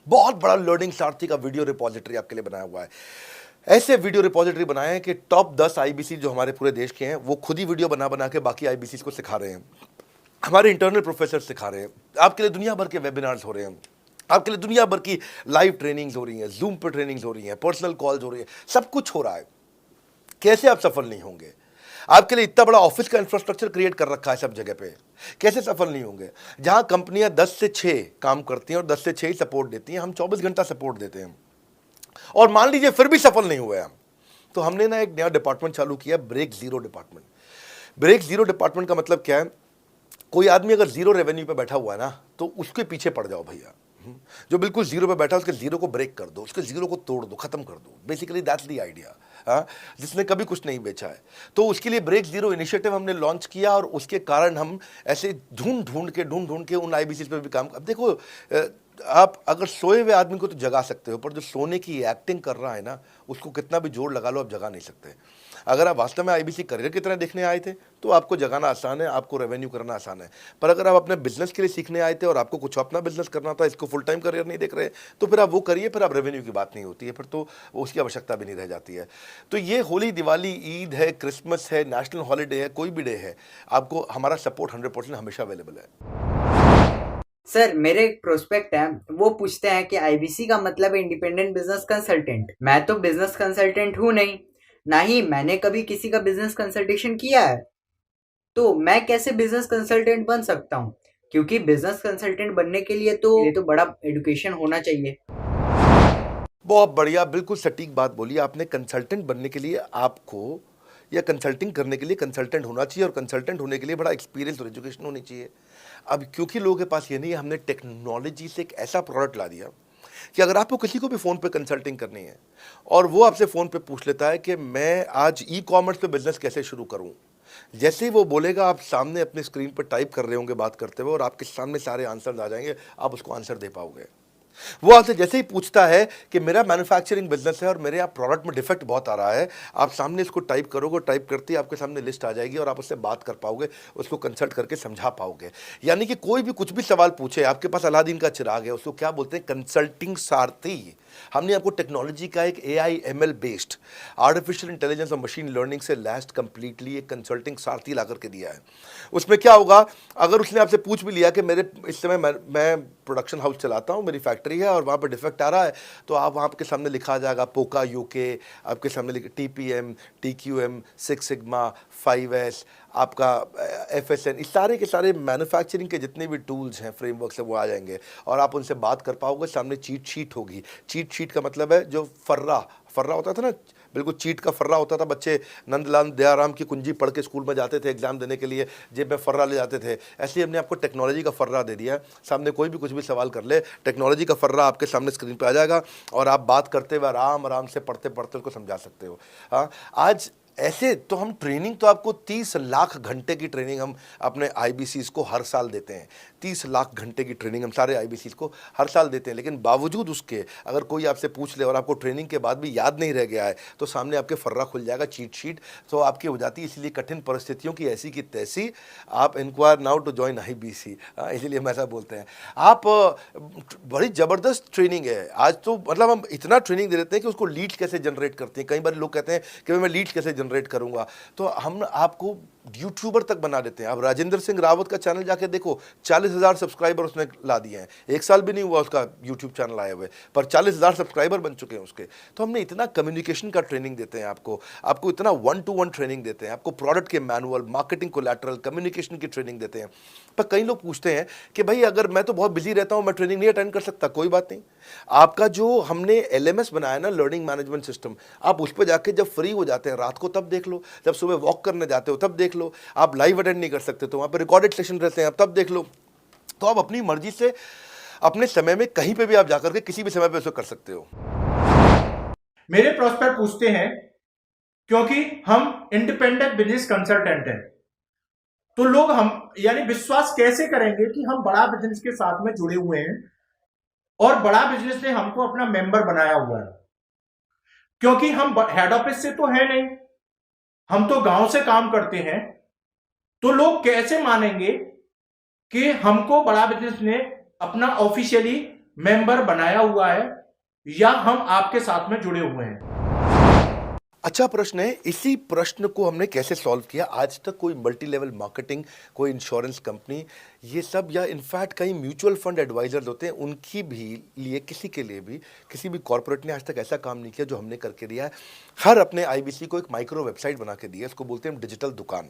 बहुत बड़ा लर्निंग सारथी का वीडियो रिपोजिटरी आपके लिए बनाया हुआ है। ऐसे वीडियो रिपोजिटरी बनाए हैं कि टॉप 10 IBC जो हमारे पूरे देश के हैं वो खुद ही वीडियो बना बना के बाकी IBCs को सिखा रहे हैं। हमारे इंटरनल प्रोफेसर सिखा रहे हैं, आपके लिए दुनिया भर के वेबिनार्स हो रहे हैं, आपके लिए दुनिया भर की लाइव ट्रेनिंग्स हो रही हैं, जूम पर ट्रेनिंग्स हो रही हैं, पर्सनल कॉल्स हो रही हैं, सब कुछ हो रहा है। कैसे आप सफल नहीं होंगे? आपके लिए इतना बड़ा ऑफिस का इंफ्रास्ट्रक्चर क्रिएट कर रखा है सब जगह पे, कैसे सफल नहीं होंगे? जहां कंपनियां 10 से 6 काम करती हैं और 10 से 6 ही सपोर्ट देती हैं, हम 24 घंटा सपोर्ट देते हैं, और मान लीजिए फिर भी सफल नहीं हुए हम, तो हमने ना एक नया डिपार्टमेंट चालू किया, break zero department. Break zero department का मतलब क्या है? कोई आदमी अगर जीरो रेवेन्यू पे बैठा हुआ है ना, तो उसके पीछे पड़ जाओ भैया। जो बिल्कुल जीरो पे बैठा है उसके जीरो को ब्रेक कर दो, उसके जीरो को तोड़ दो, खत्म कर दो। Basically that's the idea. हाँ, जिसने कभी कुछ नहीं बेचा है, तो उसके लिए ब्रेक जीरो इनिशिएटिव हमने लॉन्च किया, और उसके कारण हम ऐसे ढूंढ ढूंढ के उन IBCs पे भी काम। अब देखो, आप अगर सोए हुए आदमी को तो जगा सकते हो, पर जो सोने की एक्टिंग कर रहा है ना, उसको कितना भी जोर लगा लो आप जगा नहीं सकते। अगर आप वास्तव में IBC करियर की तरह देखने आए थे तो आपको जगाना आसान है, आपको रेवेन्यू करना आसान है, पर अगर आप अपने बिजनेस के लिए सीखने आए थे और आपको कुछ अपना बिजनेस करना था, इसको फुल टाइम करियर नहीं देख रहे, तो फिर आप वो करिए, फिर आप रेवेन्यू की बात नहीं होती है, फिर तो उसकी आवश्यकता भी नहीं रह जाती है। तो ये होली, दिवाली, ईद है, क्रिसमस है, नेशनल हॉलीडे है, कोई भी डे है, आपको हमारा सपोर्ट 100% हमेशा अवेलेबल है। सर मेरे एक प्रोस्पेक्ट है, वो पूछते हैं कि IBC का मतलब है इंडिपेंडेंट बिजनेस कंसल्टेंट। मैं तो बिजनेस कंसल्टेंट हूँ नहीं, ना ही मैंने कभी किसी का बिजनेस कंसल्टेशन किया है, तो मैं कैसे बिजनेस कंसल्टेंट बन सकता हूँ? क्योंकि बिजनेस कंसल्टेंट बनने के लिए तो बड़ा एजुकेशन होना चाहिए। बहुत बढ़िया, बिल्कुल सटीक बात बोली आपने। कंसल्टेंट बनने के लिए आपको, या कंसल्टिंग करने के लिए कंसल्टेंट होना चाहिए, और कंसल्टेंट होने के लिए बड़ा एक्सपीरियंस और एजुकेशन होनी चाहिए। अब क्योंकि लोगों के पास ये नहीं है, हमने टेक्नोलॉजी से एक ऐसा प्रोडक्ट ला दिया कि अगर आपको किसी को भी फ़ोन पे कंसल्टिंग करनी है और वो आपसे फ़ोन पे पूछ लेता है कि मैं आज ई-कॉमर्स पे बिजनेस कैसे शुरू करूं, जैसे ही वो बोलेगा, आप सामने अपने स्क्रीन पर टाइप कर रहे होंगे बात करते हुए, और आपके सामने सारे आंसर आ जाएंगे, आप उसको आंसर दे पाओगे। वो आपसे जैसे ही पूछता है कि मेरा मैन्युफैक्चरिंग बिजनेस है और मेरे यहाँ प्रोडक्ट में डिफेक्ट बहुत आ रहा है, आप सामने इसको टाइप करोगे, टाइप करते ही आपके सामने लिस्ट आ जाएगी और आप उससे बात कर पाओगे, उसको कंसल्ट करके समझा पाओगे। यानी कि कोई भी कुछ भी सवाल पूछे, आपके पास अलादीन का चिराग है, उसको क्या बोलते हैं? कंसल्टिंग सारथी। हमने आपको टेक्नोलॉजी का एक AI ML based, artificial intelligence और मशीन लर्निंग से लैस्ड कंप्लीटली एक कंसल्टिंग सारथी ला करके दिया है। उसमें क्या होगा, अगर उसने आपसे पूछ भी लिया कि मेरे इस समय मैं प्रोडक्शन हाउस चलाता हूँ, मेरी फैक्ट्री फैक्ट्री है और वहाँ पर डिफेक्ट आ रहा है तो आप वहाँ के सामने लिखा आ जाएगा पोका यूके, आपके सामने TPM, TQM, 6 सिग्मा, 5S, आपका FSN, इस सारे के सारे मैन्युफैक्चरिंग के जितने भी टूल्स हैं, फ्रेमवर्क्स हैं, वो आ जाएंगे और आप उनसे बात कर पाओगे। सामने चीट शीट होगी। चीट शीट का मतलब है जो फर्रा होता था ना, बिल्कुल चीट का फर्रा होता था। बच्चे नंदलाल दयाराम की कुंजी पढ़ के स्कूल में जाते थे एग्जाम देने के लिए, जेब में फर्रा ले जाते थे। ऐसे ही हमने आपको टेक्नोलॉजी का फर्रा दे दिया है। सामने कोई भी कुछ भी सवाल कर ले, टेक्नोलॉजी का फर्रा आपके सामने स्क्रीन पे आ जाएगा और आप बात करते हुए आराम आराम से पढ़ते पढ़ते उसको समझा सकते हो। हाँ, आज ऐसे तो हम ट्रेनिंग तो आपको 30 लाख घंटे की ट्रेनिंग हम अपने IBCs को हर साल देते हैं। 30 लाख घंटे की ट्रेनिंग हम सारे IBCs को हर साल देते हैं, लेकिन बावजूद उसके अगर कोई आपसे पूछ ले और आपको ट्रेनिंग के बाद भी याद नहीं रह गया है तो सामने आपके फर्रा खुल जाएगा, चीट शीट तो आपकी हो जाती है। इसलिए कठिन परिस्थितियों की ऐसी की तैसी, आप inquire now to join IBC, इसलिए हम ऐसा बोलते हैं। आप बड़ी ज़बरदस्त ट्रेनिंग है आज तो, मतलब हम इतना ट्रेनिंग दे देते हैं कि उसको लीड कैसे जनरेट करते हैं। कई बार लोग कहते हैं कि मैं लीड कैसे जनरेट करूंगा, तो हम आपको यूट्यूबर तक बना देते हैं। अब राजेंद्र सिंह रावत का चैनल जाके देखो, 40,000 सब्सक्राइबर उसने ला दिए हैं। 1 साल भी नहीं हुआ उसका यूट्यूब चैनल आए हुए, पर 40,000 सब्सक्राइबर बन चुके हैं उसके। तो हमने इतना कम्युनिकेशन का ट्रेनिंग देते हैं आपको इतना 1-to-1 ट्रेनिंग देते हैं, आपको प्रोडक्ट के मैनुअल, मार्केटिंग कोलैटरल, कम्युनिकेशन की ट्रेनिंग देते हैं। पर कई लोग पूछते हैं कि भाई अगर मैं तो बहुत बिजी रहता हूं, मैं ट्रेनिंग नहीं अटेंड कर सकता। कोई बात नहीं, आपका जो हमने LMS बनाया ना, लर्निंग मैनेजमेंट सिस्टम, आप उस पर जाके जब फ्री हो जाते हैं रात को तब देख लो, जब सुबह वॉक करने जाते हो तब देख लो। आप लाइव अटेंड नहीं कर सकते तो वहां पर रिकॉर्डेड सेशन रहते हैं, आप तब देख लो। तो आप अपनी मर्जी से अपने समय में कहीं पे भी आप जाकर के किसी भी समय पे उसको कर सकते हो। मेरे प्रोस्पेक्ट पूछते हैं क्योंकि हम इंडिपेंडेंट बिजनेस कंसल्टेंट हैं, तो लोग हम यानी विश्वास कैसे करेंगे कि हम बड़ा बिजनेस के साथ में जुड़े हुए हैं और बड़ा बिजनेस ने हमको अपना मेंबर बनाया हुआ है, क्योंकि हम हेड ऑफिस से तो है नहीं, हम तो गांव से काम करते हैं। तो लोग कैसे मानेंगे कि हमको बड़ा बिजनेस ने अपना ऑफिशियली मेंबर बनाया हुआ है या हम आपके साथ में जुड़े हुए हैं? अच्छा प्रश्न है। इसी प्रश्न को हमने कैसे सॉल्व किया, आज तक कोई मल्टी लेवल मार्केटिंग, कोई इंश्योरेंस कंपनी, ये सब, या इनफैक्ट कई म्यूचुअल फंड एडवाइजर्स होते हैं, उनकी भी लिए किसी के लिए भी किसी भी कॉर्पोरेट ने आज तक ऐसा काम नहीं किया जो हमने करके दिया है। हर अपने IBC को एक माइक्रो वेबसाइट बना के दी है, इसको बोलते हैं डिजिटल दुकान।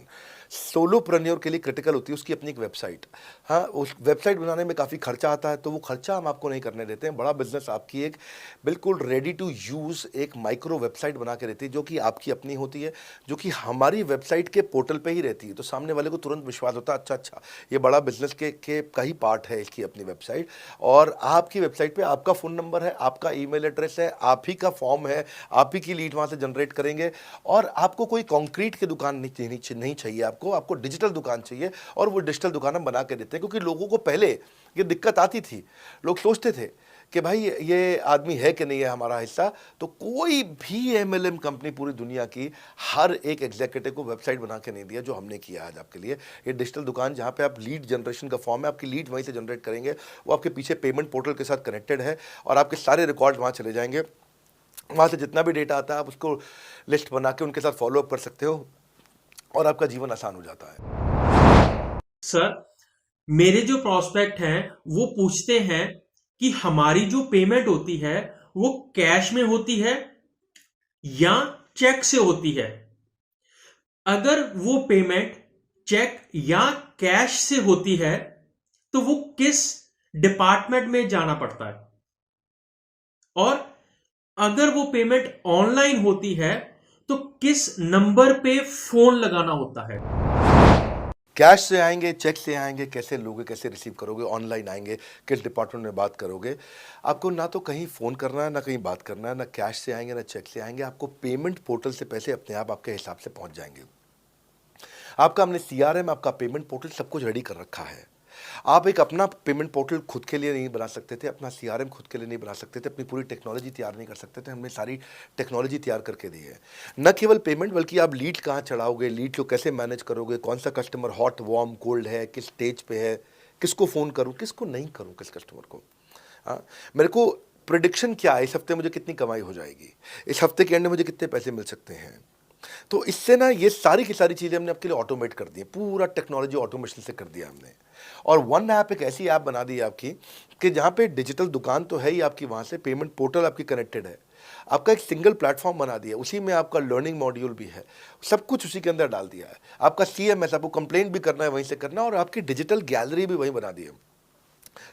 सोलोप्रेन्योर के लिए क्रिटिकल होती है उसकी अपनी एक वेबसाइट। हाँ, उस वेबसाइट बनाने में काफ़ी खर्चा आता है, तो वो खर्चा हम आपको नहीं करने देते हैं। बड़ा बिजनेस आपकी एक बिल्कुल रेडी टू यूज़ एक माइक्रो वेबसाइट बना के देती है, जो कि आपकी अपनी होती है, जो कि हमारी वेबसाइट के पोर्टल पे ही रहती है। तो सामने वाले को तुरंत विश्वास होता है, अच्छा ये बड़ा बिजनेस के का ही पार्ट है इसकी अपनी वेबसाइट। और आपकी वेबसाइट पे आपका फ़ोन नंबर है, आपका ईमेल एड्रेस है, आप ही का फॉर्म है, आप ही की लीड वहाँ से जनरेट करेंगे। और आपको कोई कॉन्क्रीट की दुकान नहीं चाहिए, आपको डिजिटल दुकान चाहिए। और वो डिजिटल दुकान हम बना के देते हैं, क्योंकि लोगों को पहले ये दिक्कत आती थी। लोग सोचते थे कि भाई ये आदमी है कि नहीं है हमारा हिस्सा। तो कोई भी MLM कंपनी पूरी दुनिया की हर एक एग्जीक्यूटिव को वेबसाइट बना के नहीं दिया जो हमने किया आज आपके लिए। ये डिजिटल दुकान जहाँ पे आप लीड जनरेशन का फॉर्म है, आपकी लीड वहीं से जनरेट करेंगे, वो आपके पीछे पेमेंट पोर्टल के साथ कनेक्टेड है और आपके सारे रिकॉर्ड वहाँ चले जाएंगे। वहाँ से जितना भी डेटा आता है आप उसको लिस्ट बना के उनके साथ फॉलोअप कर सकते हो और आपका जीवन आसान हो जाता है। सर, मेरे जो प्रोस्पेक्ट हैं वो पूछते हैं कि हमारी जो पेमेंट होती है वो कैश में होती है या चेक से होती है। अगर वो पेमेंट चेक या कैश से होती है तो वो किस डिपार्टमेंट में जाना पड़ता है, और अगर वो पेमेंट ऑनलाइन होती है तो किस नंबर पे फोन लगाना होता है? कैश से आएंगे, चेक से आएंगे, कैसे लोगे, कैसे रिसीव करोगे, ऑनलाइन आएंगे, किस डिपार्टमेंट में बात करोगे। आपको ना तो कहीं फ़ोन करना है, ना कहीं बात करना है, ना कैश से आएंगे ना चेक से आएंगे। आपको पेमेंट पोर्टल से पैसे अपने आप आपके हिसाब से पहुंच जाएंगे। आपका हमने CRM, आपका पेमेंट पोर्टल सब कुछ रेडी कर रखा है। आप एक अपना पेमेंट पोर्टल खुद के लिए नहीं बना सकते थे, अपना CRM खुद के लिए नहीं बना सकते थे, अपनी पूरी टेक्नोलॉजी तैयार नहीं कर सकते थे। हमने सारी टेक्नोलॉजी तैयार करके दी है। न केवल पेमेंट, बल्कि आप लीड कहाँ चढ़ाओगे, लीड को कैसे मैनेज करोगे, कौन सा कस्टमर हॉट, वार्म, कोल्ड है, किस स्टेज पे है, किसको फ़ोन करूँ, किसको नहीं करूँ, किस कस्टमर को। हाँ, मेरे को प्रिडिक्शन क्या है, इस हफ्ते मुझे कितनी कमाई हो जाएगी, इस हफ्ते के एंड में मुझे कितने पैसे मिल सकते हैं। तो इससे ना ये सारी की सारी चीज़ें हमने आपके लिए ऑटोमेट कर दी है, पूरा टेक्नोलॉजी ऑटोमेशन से कर दिया हमने। और वन ऐप एक ऐसी ऐप बना दी है आपकी कि जहाँ पे डिजिटल दुकान तो है ही आपकी, वहाँ से पेमेंट पोर्टल आपकी कनेक्टेड है, आपका एक सिंगल प्लेटफॉर्म बना दिया, उसी में आपका लर्निंग मॉड्यूल भी है, सब कुछ उसी के अंदर डाल दिया है। आपका CMS, आपको कंप्लेंट भी करना है वहीं से करना, और आपकी डिजिटल गैलरी भी वहीं बना दी है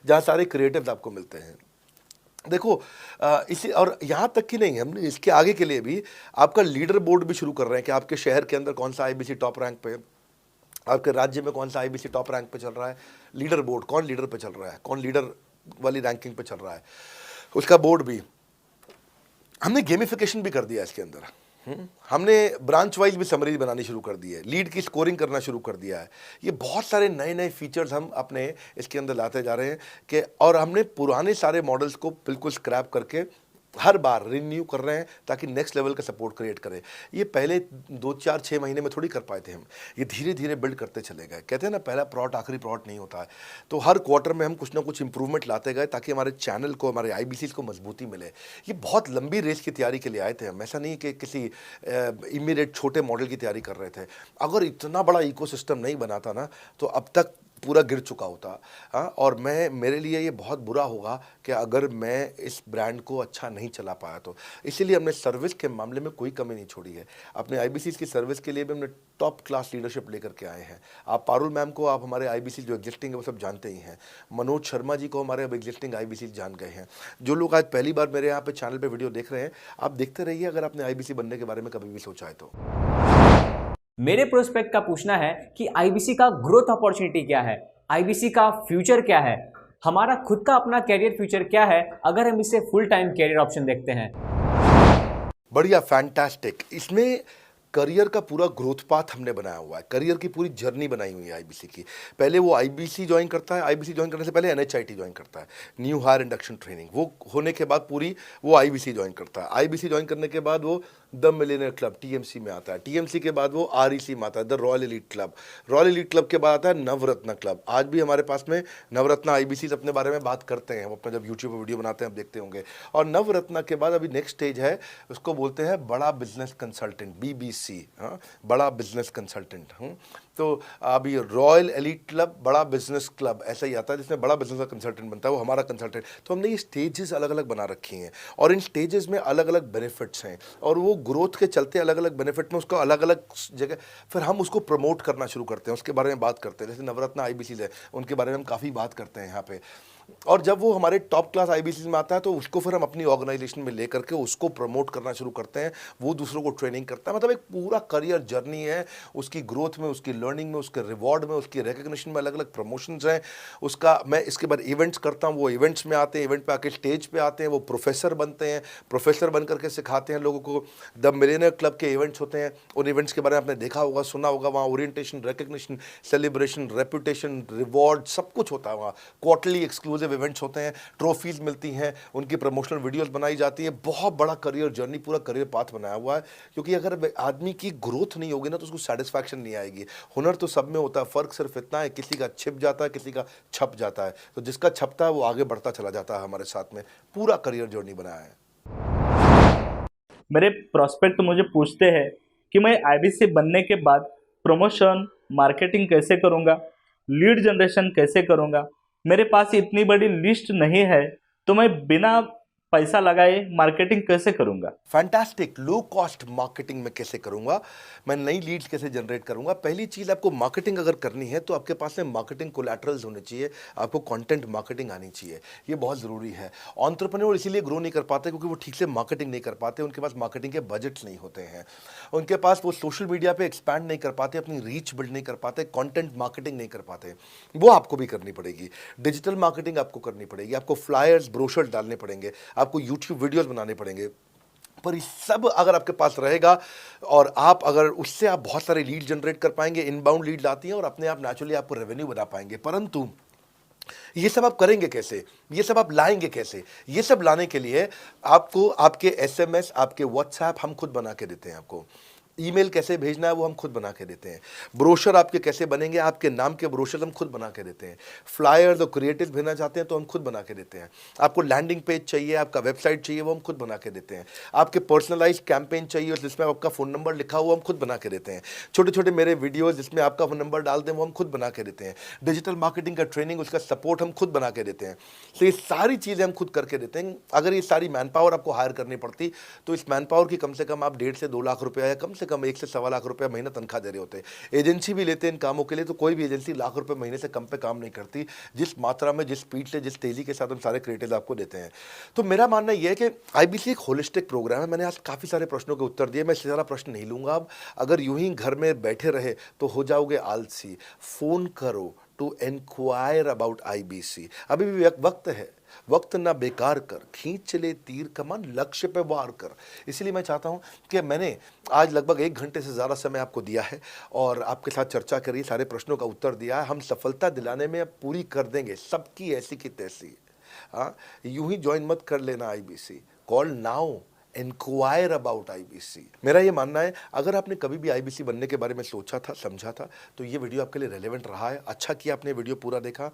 जहाँ सारे क्रिएटिव्स आपको मिलते हैं। देखो इसी, और यहाँ तक कि नहीं, हमने इसके आगे के लिए भी आपका लीडर बोर्ड भी शुरू कर रहे हैं कि आपके शहर के अंदर कौन सा IBC टॉप रैंक पे, आपके राज्य में कौन सा IBC टॉप रैंक पे चल रहा है, लीडर बोर्ड कौन लीडर पे चल रहा है, कौन लीडर वाली रैंकिंग पे चल रहा है, उसका बोर्ड भी हमने गेमिफिकेशन भी कर दिया इसके अंदर। हमने ब्रांच वाइज भी समरी बनानी शुरू कर दी है, लीड की स्कोरिंग करना शुरू कर दिया है। ये बहुत सारे नए नए फीचर्स हम अपने इसके अंदर लाते जा रहे हैं कि, और हमने पुराने सारे मॉडल्स को बिल्कुल स्क्रैप करके हर बार रिन्यू कर रहे हैं ताकि नेक्स्ट लेवल का सपोर्ट क्रिएट करें। ये पहले 2, 4, 6 महीने में थोड़ी कर पाए थे हम, ये धीरे धीरे बिल्ड करते चले गए। कहते हैं ना, पहला प्लॉट आखिरी प्लॉट नहीं होता है। तो हर क्वार्टर में हम कुछ ना कुछ इंप्रूवमेंट लाते गए ताकि हमारे चैनल को, हमारे IBCs को मजबूती मिले। ये बहुत लंबी रेस की तैयारी के लिए आए थे हम, ऐसा नहीं कि किसी इमीडिएट छोटे मॉडल की तैयारी कर रहे थे। अगर इतना बड़ा इकोसिस्टम नहीं बनाता ना तो अब तक पूरा गिर चुका होता। हाँ, और मेरे लिए ये बहुत बुरा होगा कि अगर मैं इस ब्रांड को अच्छा नहीं चला पाया तो। इसीलिए हमने सर्विस के मामले में कोई कमी नहीं छोड़ी है। अपने IBCs की सर्विस के लिए भी हमने टॉप क्लास लीडरशिप लेकर के आए हैं। आप पारुल मैम को, आप हमारे IBC जो एग्जिस्टिंग है वो सब जानते ही हैं। मनोज शर्मा जी को हमारे अब एग्जिस्टिंग IBC जान गए हैं। जो लोग आज पहली बार मेरे यहाँ पे चैनल पे वीडियो देख रहे हैं, आप देखते रहिए अगर आपने IBC बनने के बारे में कभी भी सोचा है तो। मेरे प्रोस्पेक्ट का पूछना है कि IBC का ग्रोथ अपॉर्चुनिटी क्या है, IBC का फ्यूचर क्या है, हमारा खुद का अपना कैरियर फ्यूचर क्या है अगर हम इसे फुल टाइम कैरियर ऑप्शन देखते हैं। बढ़िया, फैंटास्टिक। इसमें करियर का पूरा ग्रोथ पाथ हमने बनाया हुआ है, करियर की पूरी जर्नी बनाई हुई है IBC की। पहले वो IBC ज्वाइन करता है, IBC ज्वाइन करने से पहले NHIT ज्वाइन करता है, न्यू हायर इंडक्शन ट्रेनिंग। वो होने के बाद पूरी वो IBC ज्वाइन करता है। IBC ज्वाइन करने के बाद वो द मिलियनियर क्लब TMC में आता है। TMC के बाद वो REC में आता है, the royal elite club. Royal elite club के बाद आता है नवरत्न क्लब। आज भी हमारे पास में नवरत्न IBCs अपने बारे में बात करते हैं, वो अपना जब यूट्यूब पर वीडियो बनाते हैं आप देखते होंगे। और नवरत्न के बाद अभी नेक्स्ट स्टेज है, उसको बोलते हैं बड़ा बिजनेस कंसल्टेंट, BBC। हाँ, बड़ा बिजनेस कंसल्टेंट। तो अभी रॉयल एलीट क्लब, बड़ा बिजनेस क्लब, ऐसा ही आता है जिसमें बड़ा बिजनेस का कंसल्टेंट बनता है, वो हमारा कंसल्टेंट। तो हमने ये स्टेजेस अलग अलग बना रखी हैं और इन स्टेजेस में अलग अलग बेनिफिट्स हैं और वो ग्रोथ के चलते अलग अलग बेनिफिट में उसका अलग अलग जगह फिर हम उसको प्रमोट करना शुरू करते हैं, उसके बारे में बात करते हैं। जैसे नवरत्न IBCs है, उनके बारे में हम काफ़ी बात करते हैं यहाँ पे। और जब वो हमारे टॉप क्लास IBCs में आता है तो उसको फिर हम अपनी ऑर्गेनाइजेशन में लेकर के उसको प्रमोट करना शुरू करते हैं, वो दूसरों को ट्रेनिंग करता है। मतलब एक पूरा करियर जर्नी है, उसकी ग्रोथ में, उसकी लर्निंग में, उसके रिवॉर्ड में, उसकी रिकग्निशन में अलग अलग प्रमोशंस हैं उसका। मैं इसके बाद इवेंट्स करता हूँ, वो इवेंट्स में आते हैं, इवेंट पे आके स्टेज पे आते हैं, वो प्रोफेसर बनते हैं, प्रोफेसर बन करके सिखाते हैं लोगों को। द मिलियनियर क्लब के इवेंट्स होते हैं, उन इवेंट्स के बारे में आपने देखा होगा, सुना होगा। वहाँ orientation, recognition, celebration, reputation, reward सब कुछ होता है। वहाँ क्वार्टरली एक्सक्लूसिव इवेंट्स होते हैं, ट्रॉफीज मिलती हैं, उनकी प्रमोशनल वीडियोस बनाई जाती है। बहुत बड़ा करियर जर्नी, पूरा करियर पाथ बनाया हुआ है। क्योंकि अगर आदमी की ग्रोथ नहीं होगी ना तो उसको सेटिस्फैक्शन नहीं आएगी। हुनर तो सब में होता है, फर्क सिर्फ इतना है किसी का छिप जाता है, किसी का छप जाता है। तो जिसका छपता है वो आगे बढ़ता चला जाता है हमारे साथ में। पूरा करियर जर्नी बनाया है। मेरे प्रोस्पेक्ट मुझे पूछते हैं कि मैं IBC बनने के बाद प्रमोशन, मार्केटिंग कैसे करूंगा, लीड जनरेशन कैसे करूंगा। मेरे पास इतनी बड़ी लिस्ट नहीं है तो मैं बिना पैसा लगाए मार्केटिंग कैसे करूंगा। फैंटास्टिक। लो कॉस्ट मार्केटिंग में कैसे करूंगा, मैं नई लीड्स कैसे जनरेट करूंगा। पहली चीज़, आपको मार्केटिंग अगर करनी है तो आपके पास में मार्केटिंग कोलैटरल्स होने चाहिए, आपको कंटेंट मार्केटिंग आनी चाहिए, ये बहुत ज़रूरी है। एंटरप्रेन्योर इसीलिए ग्रो नहीं कर पाते क्योंकि वो ठीक से मार्केटिंग नहीं कर पाते, उनके पास मार्केटिंग के बजट्स नहीं होते हैं, उनके पास वो सोशल मीडिया पर एक्सपैंड नहीं कर पाते, अपनी रीच बिल्ड नहीं कर पाते, कॉन्टेंट मार्केटिंग नहीं कर पाते। वो आपको भी करनी पड़ेगी। डिजिटल मार्केटिंग आपको करनी पड़ेगी, आपको फ्लायर्स, ब्रोशर्स डालने पड़ेंगे, आपको YouTube वीडियोस बनाने पड़ेंगे। पर ये सब अगर आपके पास रहेगा और आप अगर उससे आप बहुत सारे लीड जनरेट कर पाएंगे, इनबाउंड लीड आती हैं और अपने आप नेचुरली आपको रेवेन्यू बना पाएंगे। परंतु ये सब आप करेंगे कैसे, ये सब आप लाएंगे कैसे? ये सब लाने के लिए आपको आपके SMS, आपके WhatsApp हम खुद बना के देते हैं आपको। ईमेल कैसे भेजना है वो हम खुद बना के देते हैं। ब्रोशर आपके कैसे बनेंगे, आपके नाम के ब्रोशर हम खुद बना के देते हैं। फ्लायर्स और क्रिएटिव भेजना चाहते हैं तो हम खुद बना के देते हैं। आपको लैंडिंग पेज चाहिए, आपका वेबसाइट चाहिए, वो हम खुद बना के देते हैं। आपके पर्सनलाइज कैंपेन चाहिए जिसमें आपका फ़ोन नंबर लिखा हुआ हम खुद बना के देते हैं। छोटे छोटे मेरे वीडियोज़ जिसमें आपका फ़ोन नंबर डाल दें वो हम खुद बना के देते हैं। डिजिटल मार्केटिंग का ट्रेनिंग, उसका सपोर्ट हम खुद बना के देते हैं। तो ये सारी चीज़ें हम खुद करके देते हैं। अगर ये सारी मैन पावर आपको हायर करनी पड़ती तो इस मैन पावर की कम से कम आप 1.5 से 2 लाख रुपया या कम से कम 1 से 1.25 लाख रुपया महीना तनख्वाह दे रहे होते हैं। एजेंसी भी लेते हैं इन कामों के लिए, तो कोई भी एजेंसी लाख रुपए महीने से कम पे काम नहीं करती, जिस मात्रा में, जिस स्पीड से, जिस तेजी के साथ हम सारे क्रिएटिव आपको देते हैं। तो मेरा मानना यह है कि आईबीसी एक होलिस्टिक प्रोग्राम है। मैंने आज काफ़ी सारे प्रश्नों के उत्तर दिए, मैं इससे ज़्यादा प्रश्न नहीं लूँगा। अब अगर यूं ही घर में बैठे रहे तो हो जाओगे आलसी। फ़ोन करो टू एनक्वायर अबाउट आईबीसी। अभी भी वक्त है, वक्त ना बेकार कर, खींच चले तीर कमान, लक्ष्य पे वार कर। इसलिए मैं चाहता हूं कि मैंने आज लगभग 1 घंटे से ज़्यादा समय आपको दिया है और आपके साथ चर्चा करी, सारे प्रश्नों का उत्तर दिया है। हम सफलता दिलाने में अब पूरी कर देंगे सबकी ऐसी की तैसी। हाँ, यूं ही ज्वाइन मत कर लेना IBC. Call now, inquire about IBC. मेरा ये मानना है, अगर आपने कभी भी आईबीसी बनने के बारे में सोचा था, समझा था, तो ये वीडियो आपके लिए रेलेवेंट रहा है। अच्छा किया आपने वीडियो पूरा देखा।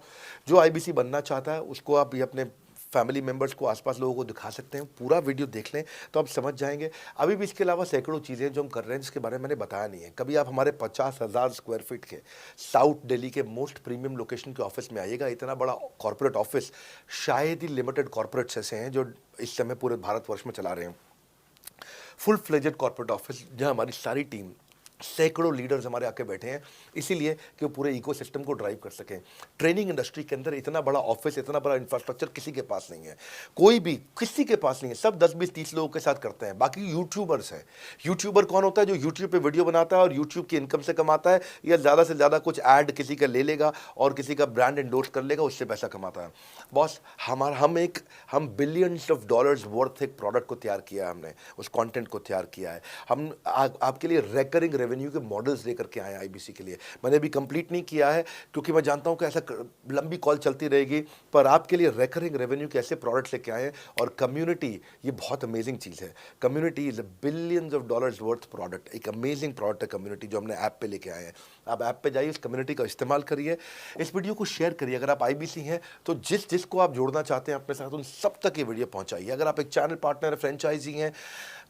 जो आईबीसी बनना चाहता है उसको आप ये अपने फैमिली मेम्बर्स को, आसपास लोगों को दिखा सकते हैं। पूरा वीडियो देख लें तो आप समझ जाएंगे। अभी भी इसके अलावा सैकड़ों चीज़ें जो हम कर रहे हैं जिसके बारे में मैंने बताया नहीं है। कभी आप हमारे 50,000 स्क्वायर फीट के साउथ दिल्ली के मोस्ट प्रीमियम लोकेशन के ऑफिस में आइएगा। इतना बड़ा कॉर्पोरेट ऑफिस शायद ही लिमिटेड कॉर्पोरेट्स ऐसे हैं जो इस समय पूरे भारतवर्ष में चला रहे हैं। फुल फ्लेजेड कॉर्पोरेट ऑफिस जहां हमारी सारी टीम, सैकड़ों लीडर्स हमारे आके बैठे हैं, इसीलिए कि वो पूरे इकोसिस्टम को ड्राइव कर सकें। ट्रेनिंग इंडस्ट्री के अंदर इतना बड़ा ऑफिस, इतना बड़ा इंफ्रास्ट्रक्चर किसी के पास नहीं है। कोई भी किसी के पास नहीं है। सब 10, 20, 30 लोगों के साथ करते हैं। बाकी यूट्यूबर्स हैं। यूट्यूबर कौन होता है? जो यूट्यूब पे वीडियो बनाता है और यूट्यूब की इनकम से कमाता है, या ज़्यादा से ज़्यादा कुछ ऐड किसी का ले लेगा और किसी का ब्रांड एंडोर्स कर लेगा, उससे पैसा कमाता है। बॉस, हम बिलियंस ऑफ डॉलर्स वर्थ एक प्रोडक्ट को तैयार किया है हमने, उस कंटेंट को तैयार किया है। हम आपके लिए रेकरिंग रेवेन्यू के मॉडल्स लेकर के आए आईबीसी के लिए। मैंने अभी कंप्लीट नहीं किया है क्योंकि मैं जानता हूं कि ऐसा लंबी कॉल चलती रहेगी, पर आपके लिए रेकरिंग रेवेन्यू के ऐसे प्रोडक्ट्स लेके आए हैं। और कम्युनिटी, ये बहुत अमेजिंग चीज़ है। Community is a billions of dollars worth product. एक अमेजिंग प्रोडक्ट है कम्युनिटी, जो हमने ऐप पे लेके आए हैं। आप ऐप पे जाइए, इस कम्युनिटी का इस्तेमाल करिए, इस वीडियो को शेयर करिए। अगर आप आईबीसी हैं तो जिसको आप जोड़ना चाहते हैं अपने साथ, उन सब तक ये वीडियो पहुंचाइए। अगर आप एक चैनल पार्टनर, फ्रेंचाइजी हैं,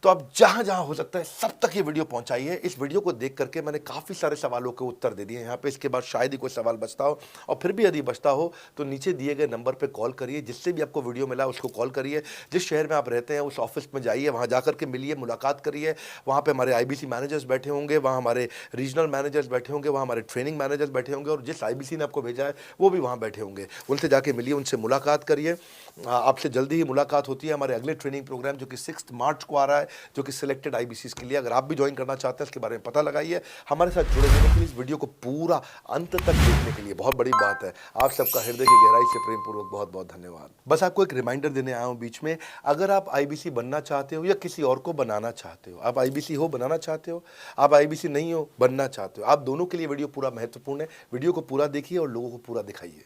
तो आप जहां जहां हो सकता है सब तक ये वीडियो पहुंचाइए। इस वीडियो को देख करके मैंने काफ़ी सारे सवालों के उत्तर दे दिए यहाँ पे। इसके बाद शायद ही कोई सवाल बचता हो, और फिर भी यदि बचता हो तो नीचे दिए गए नंबर पे कॉल करिए। जिससे भी आपको वीडियो मिला उसको कॉल करिए। जिस शहर में आप रहते हैं उस ऑफिस में जाइए, वहाँ जाकर के मिलिए, मुलाकात करिए। वहाँ पे हमारे आईबीसी मैनेजर्स बैठे होंगे, वहाँ हमारे रीजनल मैनेजर्स बैठे होंगे, वहाँ हमारे ट्रेनिंग मैनेजर्स बैठे होंगे, और जिस आईबीसी ने आपको भेजा है वो भी वहाँ बैठे होंगे। उनसे जाके मिलिए, उनसे मुलाकात करिए। आपसे जल्दी ही मुलाकात होती है। हमारे अगले ट्रेनिंग प्रोग्राम जो कि 6 मार्च को आ रहा है, जो कि सिलेक्टेड आईबीसीज के लिए, अगर आप भी ज्वाइन करना चाहते हैं इसके बारे में पता लगाइए। हमारे साथ जुड़े रहने के लिए, इस वीडियो को पूरा अंत तक देखने के लिए बहुत बड़ी बात है। आप सबका हृदय की गहराई से प्रेम पूर्वक बहुत बहुत धन्यवाद। बस आपको एक रिमाइंडर देने आया हूं बीच में, अगर आप आईबीसी बनना चाहते हो या किसी और को बनाना चाहते हो, आप आईबीसी हो बनाना चाहते हो, आप आईबीसी नहीं हो बनना चाहते हो, आप दोनों के लिए वीडियो पूरा महत्वपूर्ण है। वीडियो को पूरा देखिए और लोगों को पूरा दिखाइए।